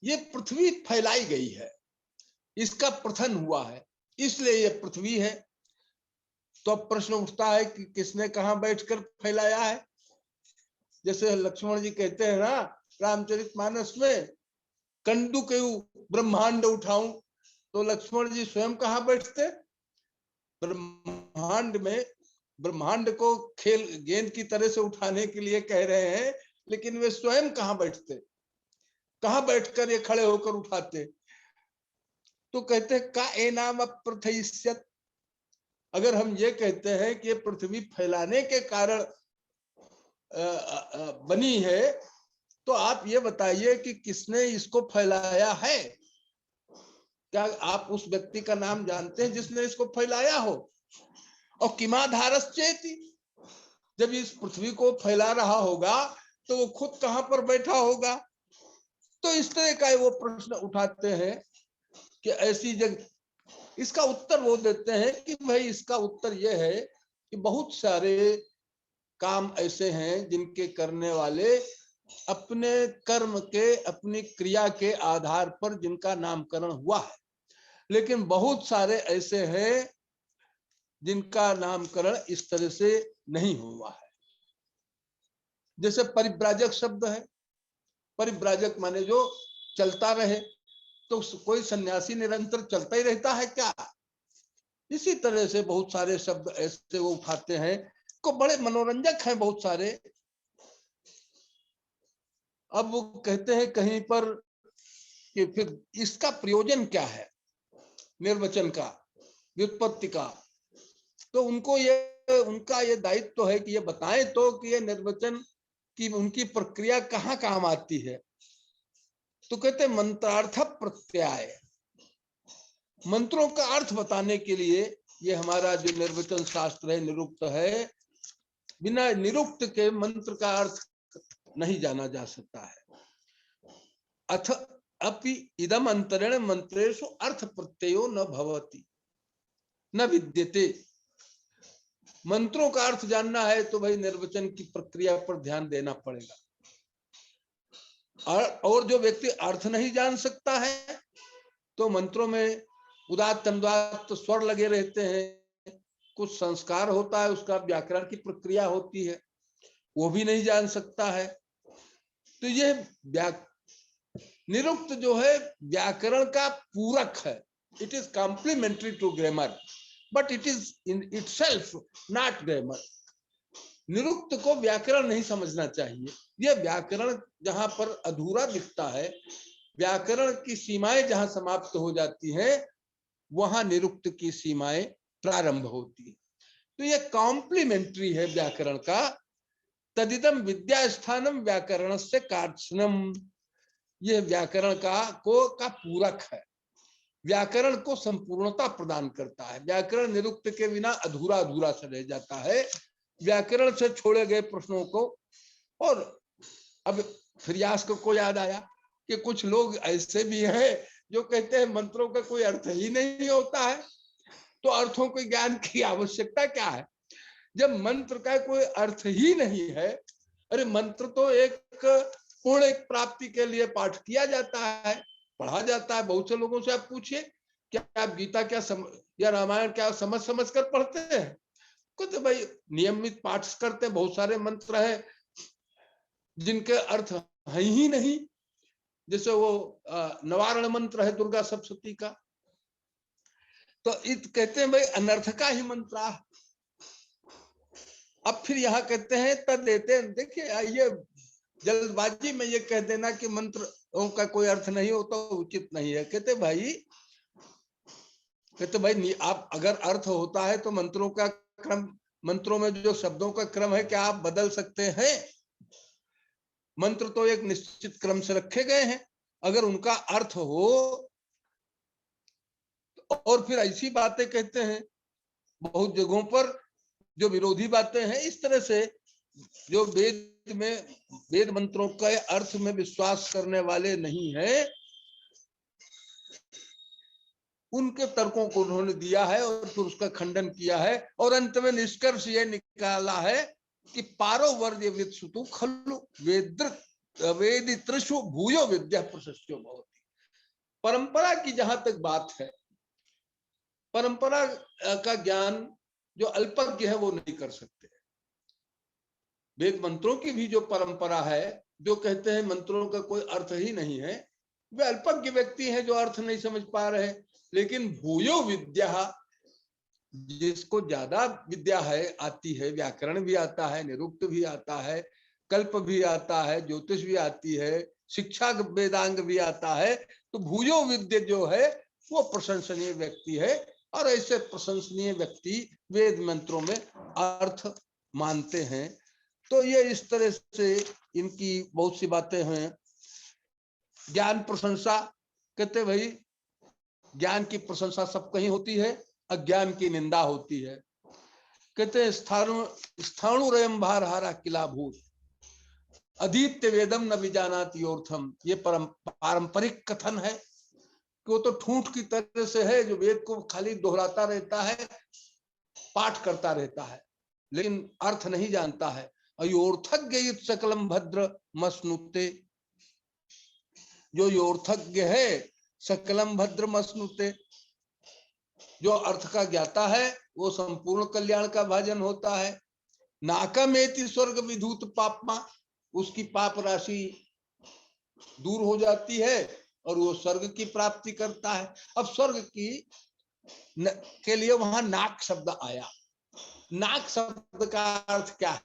ये पृथ्वी फैलाई गई है, इसका प्रथन हुआ है। इसलिए ये पृथ्वी है। तो अब प्रश्न उठता है कि किसने कहां बैठकर फैलाया है। जैसे लक्ष्मण जी कहते हैं ना रामचरितमानस में, कंदुकयु ब्रह्मांड उठाऊं, तो लक्ष्मण जी स्वयं कहां बैठते? ब्रह्मांड में। ब्रह्मांड को खेल गेंद की तरह से उठाने के लिए कह रहे हैं, लेकिन वे स्वयं कहां बैठते? कहां बैठकर ये खड़े होकर उठाते? तो कहते हैं का एनाम अप्रथयिष्यत्। अगर हम ये कहते हैं कि पृथ्वी फैलाने के कारण बनी है, तो आप ये बताइए कि किसने इसको फैलाया है? क्या आप उस व्यक्ति का नाम जानते हैं जिसने इसको फैलाया हो? और किमाधारश्चेति, जब इस पृथ्वी को फैला रहा होगा तो वो खुद कहां पर बैठा होगा? तो इस तरह का वो प्रश्न उठाते हैं कि ऐसी जगह। इसका उत्तर वो देते हैं कि भाई इसका उत्तर यह है कि बहुत सारे काम ऐसे हैं जिनके करने वाले अपने कर्म के, अपनी क्रिया के आधार पर जिनका नामकरण हुआ है, लेकिन बहुत सारे ऐसे हैं जिनका नामकरण इस तरह से नहीं हुआ है। जैसे परिव्राजक शब्द है, परिव्राजक माने जो चलता रहे। तो कोई सन्यासी निरंतर चलता ही रहता है क्या? इसी तरह से बहुत सारे शब्द ऐसे वो उठाते हैं, को बड़े मनोरंजक हैं बहुत सारे। अब वो कहते हैं कहीं पर कि फिर इसका प्रयोजन क्या है निर्वचन का, व्युत्पत्ति का। तो उनका ये दायित्व है कि ये बताएं तो कि ये निर्वचन की उनकी प्रक्रिया कहाँ काम आती है। तो कहते मंत्रार्थ प्रत्यय, मंत्रों का अर्थ बताने के लिए ये हमारा जो निर्वचन शास्त्र है, निरुक्त है। बिना निरुक्त के मंत्र का अर्थ नहीं जाना जा सकता है। अथ अपि इदम अंतरेण मंत्रेषु अर्थ प्रत्ययो न भवति न विद्यते। मंत्रों का अर्थ जानना है तो भाई निर्वचन की प्रक्रिया पर ध्यान देना पड़ेगा। और जो व्यक्ति अर्थ नहीं जान सकता है तो मंत्रों में उदात्त अनुदात्त स्वर लगे रहते हैं, कुछ संस्कार होता है, उसका व्याकरण की प्रक्रिया होती है, वो भी नहीं जान सकता है। तो ये निरुक्त जो है व्याकरण का पूरक है। It is complementary to grammar, but it is in itself not grammar. निरुक्त को व्याकरण नहीं समझना चाहिए। यह व्याकरण जहां पर अधूरा दिखता है, व्याकरण की सीमाएं जहां समाप्त हो जाती हैं, वहां निरुक्त की सीमाएं प्रारंभ होती है। तो यह कॉम्प्लीमेंट्री है व्याकरण का। तदिदम विद्या स्थानम व्याकरण से कार्षणम, यह व्याकरण का पूरक है, व्याकरण को संपूर्णता प्रदान करता है। व्याकरण निरुक्त के बिना अधूरा अधूरा सा रह जाता है, व्याकरण से छोड़े गए प्रश्नों को। और अब फिरियास को याद आया कि कुछ लोग ऐसे भी हैं जो कहते हैं मंत्रों का कोई अर्थ ही नहीं होता है, तो अर्थों के ज्ञान की आवश्यकता क्या है जब मंत्र का कोई अर्थ ही नहीं है। अरे मंत्र तो एक पूर्ण प्राप्ति के लिए पाठ किया जाता है, पढ़ा जाता है। बहुत से लोगों से आप पूछिए क्या आप गीता क्या या रामायण क्या समझ कर पढ़ते हैं? तो भाई नियमित पाठ करते हैं। बहुत सारे मंत्र है जिनके अर्थ है ही नहीं, जैसे वो नवारण मंत्र है दुर्गा सप्तशती का, तो कहते हैं भाई अनर्थ का ही मंत्र। अब फिर यहाँ कहते हैं तद देते हैं। देखिए ये जल्दबाजी में ये कह देना कि मंत्रों का कोई अर्थ नहीं होता उचित नहीं है। कहते भाई आप अगर अर्थ होता है तो मंत्रों का क्रम, मंत्रों में जो शब्दों का क्रम है क्या आप बदल सकते हैं? मंत्र तो एक निश्चित क्रम से रखे गए हैं। अगर उनका अर्थ हो, और फिर ऐसी बातें कहते हैं बहुत जगहों पर जो विरोधी बातें हैं, इस तरह से जो वेद मंत्रों के अर्थ में विश्वास करने वाले नहीं हैं, उनके तर्कों को उन्होंने दिया है और फिर उसका खंडन किया है। और अंत में निष्कर्ष ये निकाला है कि पारो वर्ज्य वित्सुतु खल्लु वेदित्रषु भूयो विद्या प्रशस्यो भवति। परंपरा की जहां तक बात है, परंपरा का ज्ञान जो अल्पज्ञ है वो नहीं कर सकते। वेद मंत्रों की भी जो परंपरा है, जो कहते हैं मंत्रों का कोई अर्थ ही नहीं है, वे अल्पज्ञ व्यक्ति हैं जो अर्थ नहीं समझ पा रहे। लेकिन भूयो विद्या, जिसको ज्यादा विद्या है, आती है, व्याकरण भी आता है, निरुक्त भी आता है, कल्प भी आता है, ज्योतिष भी आती है, शिक्षा वेदांग भी आता है, तो भूयो विद्या जो है वो प्रशंसनीय व्यक्ति है। और ऐसे प्रशंसनीय व्यक्ति वेद मंत्रों में अर्थ मानते हैं। तो ये इस तरह से इनकी बहुत सी बातें हैं। ज्ञान प्रशंसा कहते भाई, ज्ञान की प्रशंसा सब कहीं होती है, अज्ञान की निंदा होती है। कहते हैं स्थाणुरयम भारहारा किला भूत अधीत्य वेदम न विजानाति योर्थम। ये पारंपरिक कथन है कि वो तो ठूंठ की तरह से है जो वेद को खाली दोहराता रहता है, पाठ करता रहता है, लेकिन अर्थ नहीं जानता है। अयोर्थज्ञ सकलम भद्र मस्नुते, जो योर्थज्ञ है सकलम भद्र मस्नुते, जो अर्थ का ज्ञाता है वो संपूर्ण कल्याण का भाजन होता है। नाकमेति स्वर्ग विधूत पापमा, उसकी पाप राशि दूर हो जाती है और वो स्वर्ग की प्राप्ति करता है। अब स्वर्ग की के लिए वहां नाक शब्द आया। नाक शब्द का अर्थ क्या है?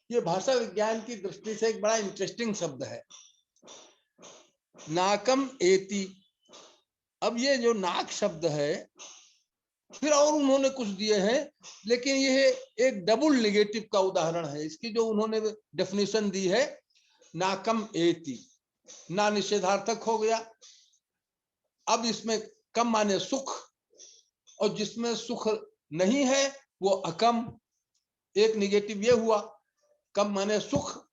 ये भाषा विज्ञान की दृष्टि से एक बड़ा इंटरेस्टिंग शब्द है, नाकम एति। अब ये जो नाक शब्द है, फिर और उन्होंने कुछ दिए हैं, लेकिन यह एक डबल नेगेटिव का उदाहरण है। इसकी जो उन्होंने डेफिनेशन दी है, नाकम एति, ना निषेधार्थक हो गया। अब इसमें कम माने सुख, और जिसमें सुख नहीं है वो अकम, एक निगेटिव ये हुआ। कम माने सुख,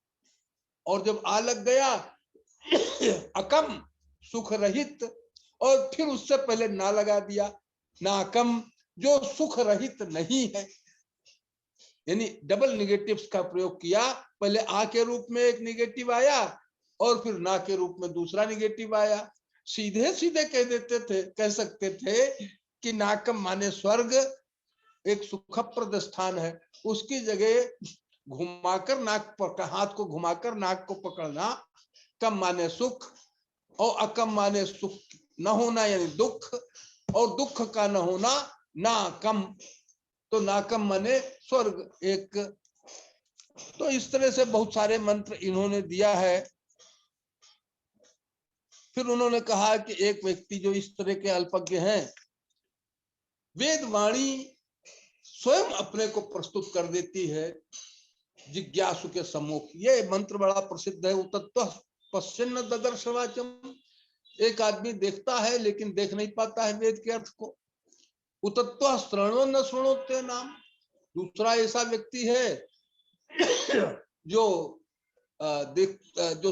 और जब आ लग गया अकम सुख रहित, और फिर उससे पहले ना लगा दिया, नाकम जो सुख रहित नहीं है। यानी डबल निगेटिव्स का प्रयोग किया। पहले आ के रूप में एक निगेटिव आया और फिर ना के रूप में दूसरा निगेटिव आया। सीधे सीधे कह देते थे, कह सकते थे कि नाकम माने स्वर्ग एक सुखप्रद स्थान है, उसकी जगह घुमाकर नाक पर, हाथ को घुमाकर नाक को पकड़ना, कम माने सुख, और अकम माने सुख न होना यानी दुख, और दुख का न होना नाकम, तो नाकम माने स्वर्ग एक। तो इस तरह से बहुत सारे मंत्र इन्होंने दिया है। फिर उन्होंने कहा कि एक व्यक्ति जो इस तरह के अल्पज्ञ हैं, वेद वाणी स्वयं अपने को प्रस्तुत कर देती है जिज्ञासु के सम्मुख। ये मंत्र बड़ा प्रसिद्ध है, उतत्व पश्चिन्न ददर्शवाचम। एक आदमी देखता है लेकिन देख नहीं पाता है वेद के अर्थ को। उतत्व श्रणो न श्रणोते नाम, दूसरा ऐसा व्यक्ति है जो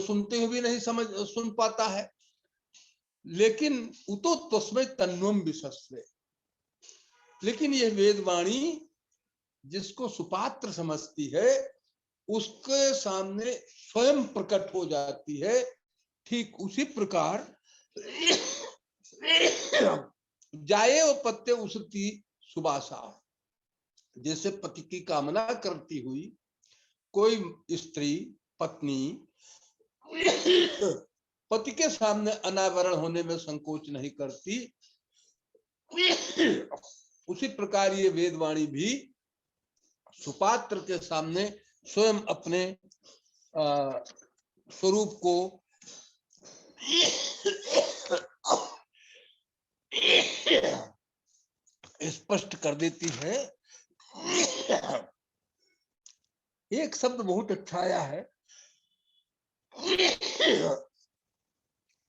सुनते हुए भी नहीं सुन पाता है। लेकिन उतो तस्मै तन्वम विशस्वे, लेकिन यह वेदवाणी जिसको सुपात्र समझती है उसके सामने स्वयं प्रकट हो जाती है। ठीक उसी प्रकार जाए और पत्ते उसकी सुबासा, जैसे पति की कामना करती हुई कोई स्त्री पत्नी पति के सामने अनावरण होने में संकोच नहीं करती, उसी प्रकार ये वेदवाणी भी सुपात्र के सामने स्वयं अपने स्वरूप को स्पष्ट कर देती है। एक शब्द बहुत अच्छा आया है,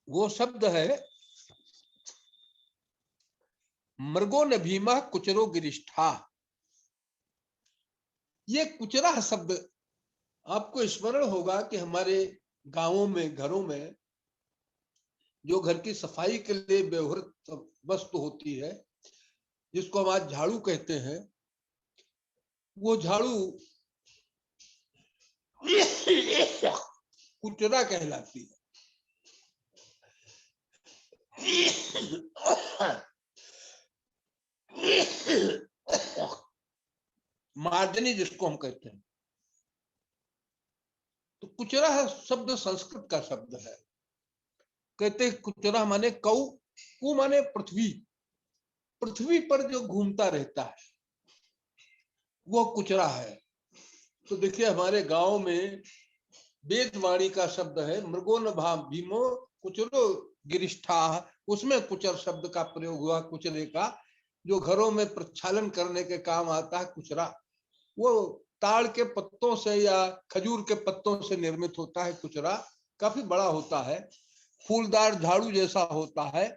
वो शब्द है मृगो न भीमा कुचरो गिरिष्ठा। ये कुचरा शब्द आपको स्मरण होगा कि हमारे गांवों में, घरों में जो घर की सफाई के लिए व्यवहृत वस्तु होती है, जिसको हम आज झाड़ू कहते हैं, वो झाड़ू कुचरा कहलाती है। मार्जनी जिसको हम कहते हैं। तो कुचरा शब्द संस्कृत का शब्द है। कहते हैं कुचरा माने कौ, कु माने पृथ्वी, पृथ्वी पर जो घूमता रहता है वो कुचरा है। तो देखिए हमारे गांव में वेदवाणी का शब्द है मृगो न भीमो कुचरो गिरिष्ठा, उसमें कुचर शब्द का प्रयोग हुआ, कुचरे का, जो घरों में प्रक्षालन करने के काम आता है कुचरा। वो ताड़ के पत्तों से या खजूर के पत्तों से निर्मित होता है कुचरा, काफी बड़ा होता है, फूलदार झाड़ू जैसा होता है।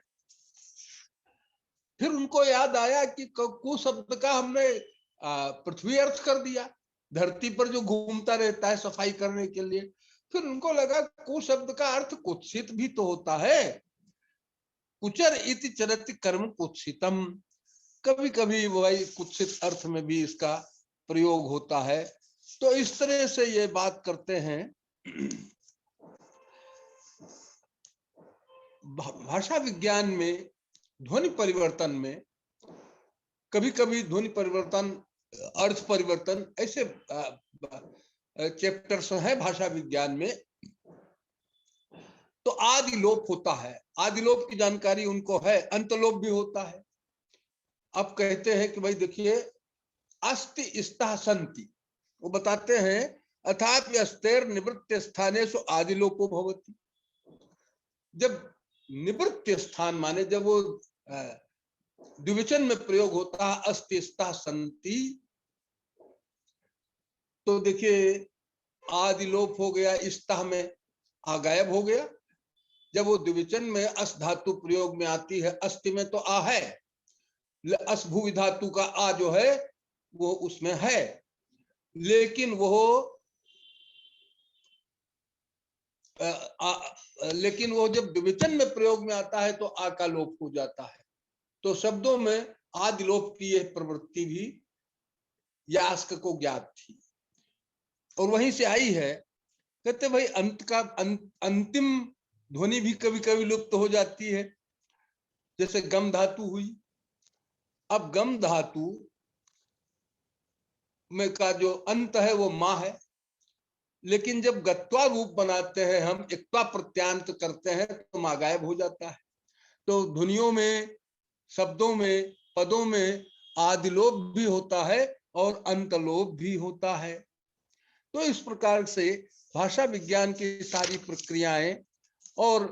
फिर उनको याद आया कि कु शब्द का हमने पृथ्वी अर्थ कर दिया, धरती पर जो घूमता रहता है सफाई करने के लिए। फिर उनको लगा कु शब्द का अर्थ कुत्सित भी तो होता है, कुचर इति चरति कर्म कुत्सितम, कभी कभी वही कुत्सित अर्थ में भी इसका प्रयोग होता है। तो इस तरह से ये बात करते हैं। भाषा विज्ञान में ध्वनि परिवर्तन में कभी कभी ध्वनि परिवर्तन, अर्थ परिवर्तन, ऐसे चैप्टर्स हैं भाषा विज्ञान में। तो आदि लोप होता है, आदि लोप की जानकारी उनको है, अंतलोप भी होता है। अब कहते हैं कि भाई देखिए अस्ति इस्तः सन्ति, वो बताते हैं अथापि अस्तेर निवृत्त स्थानेषु आदिलोपो भवति। जब निवृत्त स्थान माने जब वो द्विवचन में प्रयोग होता है अस्ति इस्तः सन्ति, तो देखिए आदिलोप हो गया, इस्तः में आ गायब हो गया। जब वो द्विवचन में अस धातु प्रयोग में आती है, अस्ति में तो आ है, अस भू धातु का आ जो है वो उसमें है, लेकिन वो जब द्विवचन में प्रयोग में आता है तो आ का लोप हो जाता है। तो शब्दों में आदि लोप की यह प्रवृत्ति भी यास्क को ज्ञात थी और वहीं से आई है। कहते भाई अंत का अंतिम ध्वनि भी कभी कभी लुप्त हो जाती है, जैसे गम धातु हुई। अब गम धातु में का जो अंत है वो मां है, लेकिन जब गत्वा रूप बनाते हैं हम, इक्वा प्रत्यांत करते हैं तो मां गायब हो जाता है। तो ध्वनियों में, शब्दों में, पदों में आदिलोप भी होता है और अंतलोप भी होता है। तो इस प्रकार से भाषा विज्ञान की सारी प्रक्रियाएं, और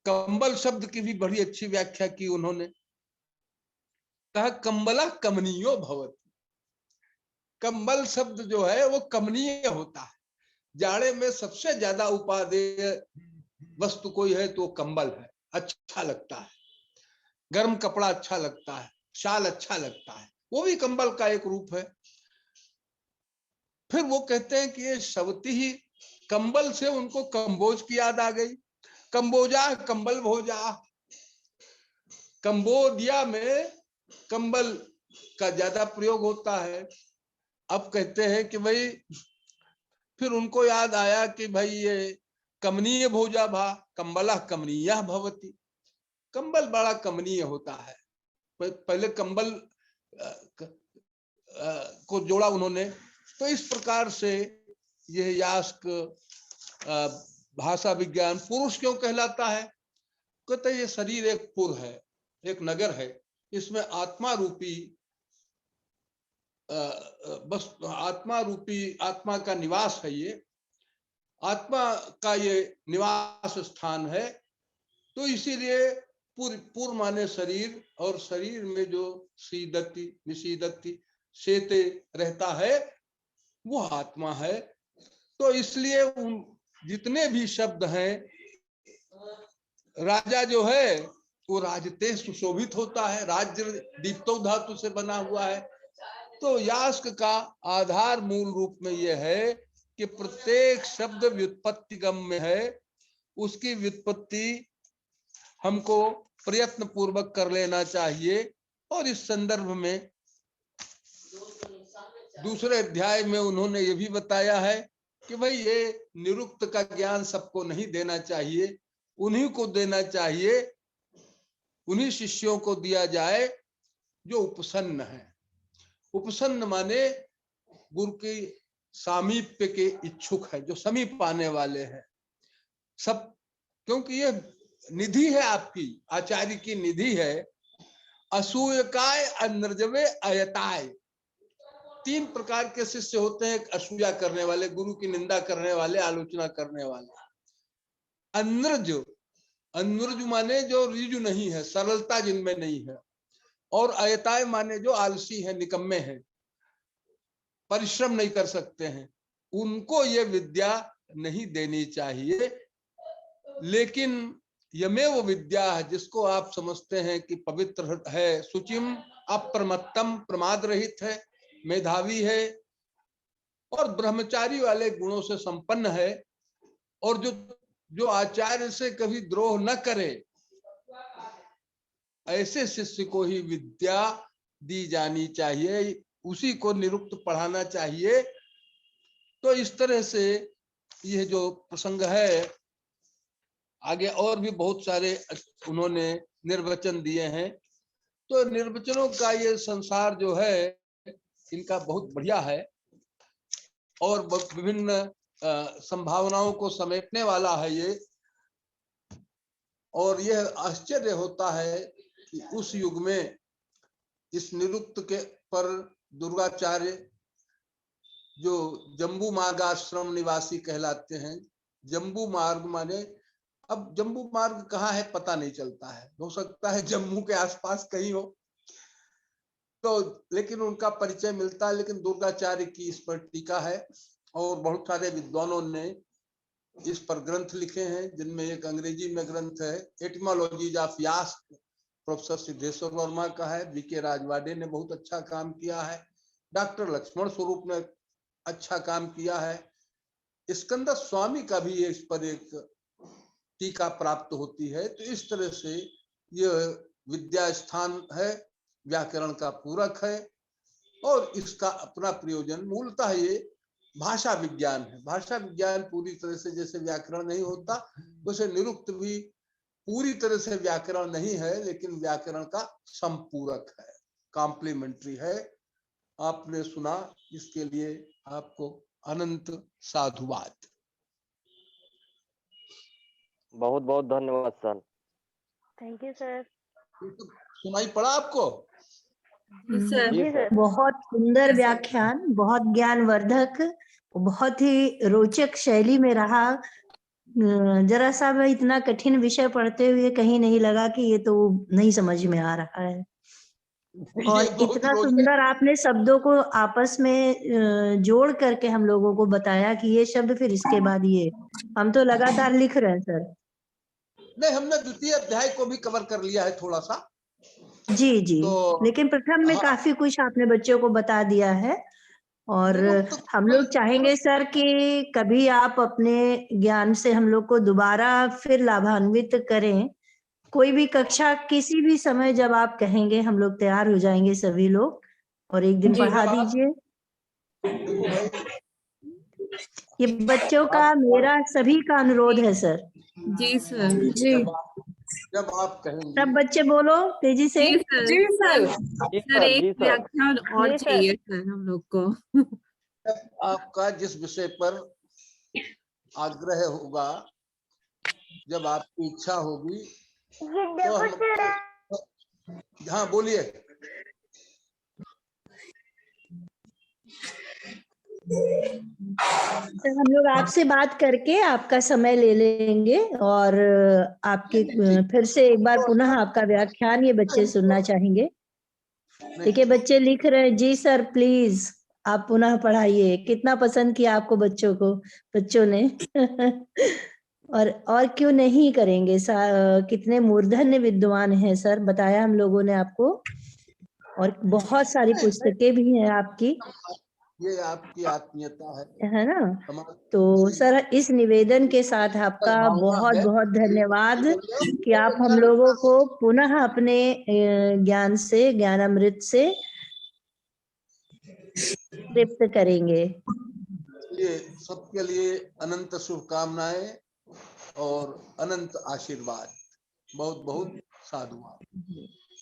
कंबल शब्द की भी बड़ी अच्छी व्याख्या की उन्होंने। कहा कंबला कमनीयो भवति, कंबल शब्द जो है वो कमनीय होता है। जाड़े में सबसे ज्यादा उपादेय वस्तु कोई है तो कंबल है, अच्छा लगता है, गर्म कपड़ा अच्छा लगता है, शाल अच्छा लगता है, वो भी कंबल का एक रूप है। फिर वो कहते हैं कि ये शब्द ही कंबल से उनको कंबोज की याद आ गई। कंबोजा, कंबल भोजा, कंबोडिया में कंबल का ज्यादा प्रयोग होता है। अब कहते हैं कि भाई फिर उनको याद आया कि भाई ये कमनीय भोजा भा, कंबला कमनीय भवति, कंबल बड़ा कमनीय होता है। पहले कंबल को जोड़ा उन्होंने। तो इस प्रकार से यह यास्क भाषा विज्ञान पुरुष क्यों कहलाता है? कहते ये शरीर एक पुर है, एक नगर है, इसमें आत्मा रूपी बस आत्मा का निवास है। ये आत्मा का ये निवास स्थान है। तो इसीलिए पुर माने शरीर, और शरीर में जो सीदति निशीदति शेते रहता है वो आत्मा है। तो इसलिए उन जितने भी शब्द हैं, राजा जो है वो राजते सुशोभित होता है, राज्य दीप्तो धातु से बना हुआ है। तो यास्क का आधार मूल रूप में यह है कि प्रत्येक शब्द व्युत्पत्ति गम्य है, उसकी व्युत्पत्ति हमको प्रयत्न पूर्वक कर लेना चाहिए। और इस संदर्भ में दूसरे अध्याय में उन्होंने ये भी बताया है कि भाई ये निरुक्त का ज्ञान सबको नहीं देना चाहिए, उन्हीं को देना चाहिए, उन्हीं शिष्यों को दिया जाए जो उपसन्न है। उपसन्न माने गुरु के सामीप्य के इच्छुक है, जो समीप आने वाले हैं सब, क्योंकि ये निधि है आपकी, आचार्य की निधि है। असूयकाय, अनर्जवे, अयताय, 3 प्रकार के शिष्य होते हैं। एक असूया करने वाले, गुरु की निंदा करने वाले, आलोचना करने वाले। अनर्ज, अनर्ज माने जो ऋजु नहीं है, सरलता जिनमें नहीं है। और अयताय माने जो आलसी है, निकम्मे हैं, परिश्रम नहीं कर सकते हैं, उनको ये विद्या नहीं देनी चाहिए। लेकिन यमेव विद्या है, जिसको आप समझते हैं कि पवित्र है, शुचिम, अप्रमत्तम, प्रमाद रहित है, मेधावी है और ब्रह्मचारी वाले गुणों से संपन्न है, और जो आचार्य से कभी द्रोह न करे, ऐसे शिष्य को ही विद्या दी जानी चाहिए, उसी को निरुक्त पढ़ाना चाहिए। तो इस तरह से यह जो प्रसंग है, आगे और भी बहुत सारे उन्होंने निर्वचन दिए हैं। तो निर्वचनों का ये संसार जो है, इनका बहुत बढ़िया है और विभिन्न संभावनाओं को समेटने वाला है ये। और यह आश्चर्य होता है कि उस युग में इस निरुक्त के पर दुर्गाचार्य, जो जम्बू मार्ग आश्रम निवासी कहलाते हैं। जम्बू मार्ग माने, अब जम्बू मार्ग कहाँ है पता नहीं चलता है, हो सकता है जम्मू के आसपास कहीं हो, तो लेकिन उनका परिचय मिलता है। लेकिन दुर्गाचार्य की इस पर टीका है और बहुत सारे विद्वानों ने इस पर ग्रंथ लिखे हैं, जिनमें एक अंग्रेजी में ग्रंथ है एटिमोलॉजीज ऑफ यास्क, प्रोफेसर सिद्धेश्वर वर्मा का है। बीके राजवाड़े ने बहुत अच्छा काम किया है। डॉक्टर लक्ष्मण स्वरूप ने अच्छा काम किया है। स्कंद स्वामी का भी इस पर एक टीका प्राप्त होती है। तो इस तरह से यह विद्या स्थान है, व्याकरण का पूरक है और इसका अपना प्रयोजन मूलतः ये भाषा विज्ञान है। भाषा विज्ञान पूरी तरह से जैसे व्याकरण नहीं होता, वैसे निरुक्त भी पूरी तरह से व्याकरण नहीं है, लेकिन व्याकरण का संपूरक है, कॉम्प्लीमेंट्री है। आपने सुना, इसके लिए आपको अनंत साधुवाद। बहुत बहुत धन्यवाद सर। Thank you sir. सुनाई पड़ा आपको? सर जी सर। बहुत सुंदर व्याख्यान, बहुत ज्ञानवर्धक, बहुत ही रोचक शैली में रहा। जरा सा मैं इतना कठिन विषय पढ़ते हुए कहीं नहीं लगा कि ये तो नहीं समझ में आ रहा है। और इतना सुंदर आपने शब्दों को आपस में जोड़ करके हम लोगों को बताया कि ये शब्द फिर इसके बाद ये, हम तो लगातार लिख रहे हैं सर। नहीं, हमने द्वितीय अध्याय को भी कवर कर लिया है थोड़ा सा। जी जी, तो लेकिन प्रथम में काफी कुछ आपने बच्चों को बता दिया है। और हम लोग चाहेंगे सर कि कभी आप अपने ज्ञान से हम लोग को दोबारा फिर लाभान्वित करें। कोई भी कक्षा किसी भी समय जब आप कहेंगे, हम लोग तैयार हो जाएंगे सभी लोग, और एक दिन पढ़ा दीजिए। देखो भाई, ये बच्चों का मेरा सभी का अनुरोध है सर। जी सर। जी जब आप कहेंगे, सब बच्चे बोलो तेजी से। जी सर। जी सर। जी सर सर, एक जी सर। व्याख्यान और जी सर। चाहिए सर हम लोग को। जब आपका जिस विषय पर आग्रह होगा, जब आपकी इच्छा होगी, तो हम, हाँ बोलिए। तो हम लोग आपसे बात करके आपका समय ले लेंगे और आपके फिर से एक बार पुनः आपका व्याख्यान ये बच्चे सुनना चाहेंगे। देखिए बच्चे लिख रहे हैं, जी सर प्लीज आप पुनः पढ़ाइए। कितना पसंद किया आपको बच्चों को, बच्चों ने। और क्यों नहीं करेंगे, कितने मूर्धन्य विद्वान हैं सर, बताया हम लोगों ने आपको। और बहुत सारी पुस्तकें भी हैं आपकी, ये आपकी आत्मीयता है ना। तो सर इस निवेदन के साथ आपका बहुत बहुत धन्यवाद कि आप हम लोगों को पुनः अपने ज्ञान से, ज्ञानामृत से तृप्त करेंगे। ये सबके लिए अनंत शुभकामनाएं और अनंत आशीर्वाद। बहुत बहुत साधुवाद।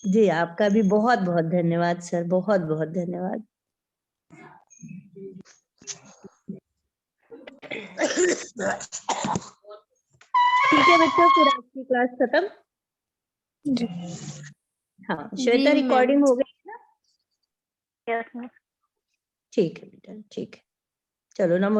जी आपका भी बहुत बहुत धन्यवाद सर, बहुत बहुत धन्यवाद। ठीक है बच्चों, फिर आपकी क्लास खत्म। हाँ श्वेता, जी, रिकॉर्डिंग हो गई ना? Yes ma'am. ठीक है बेटा, ठीक है, चलो नमो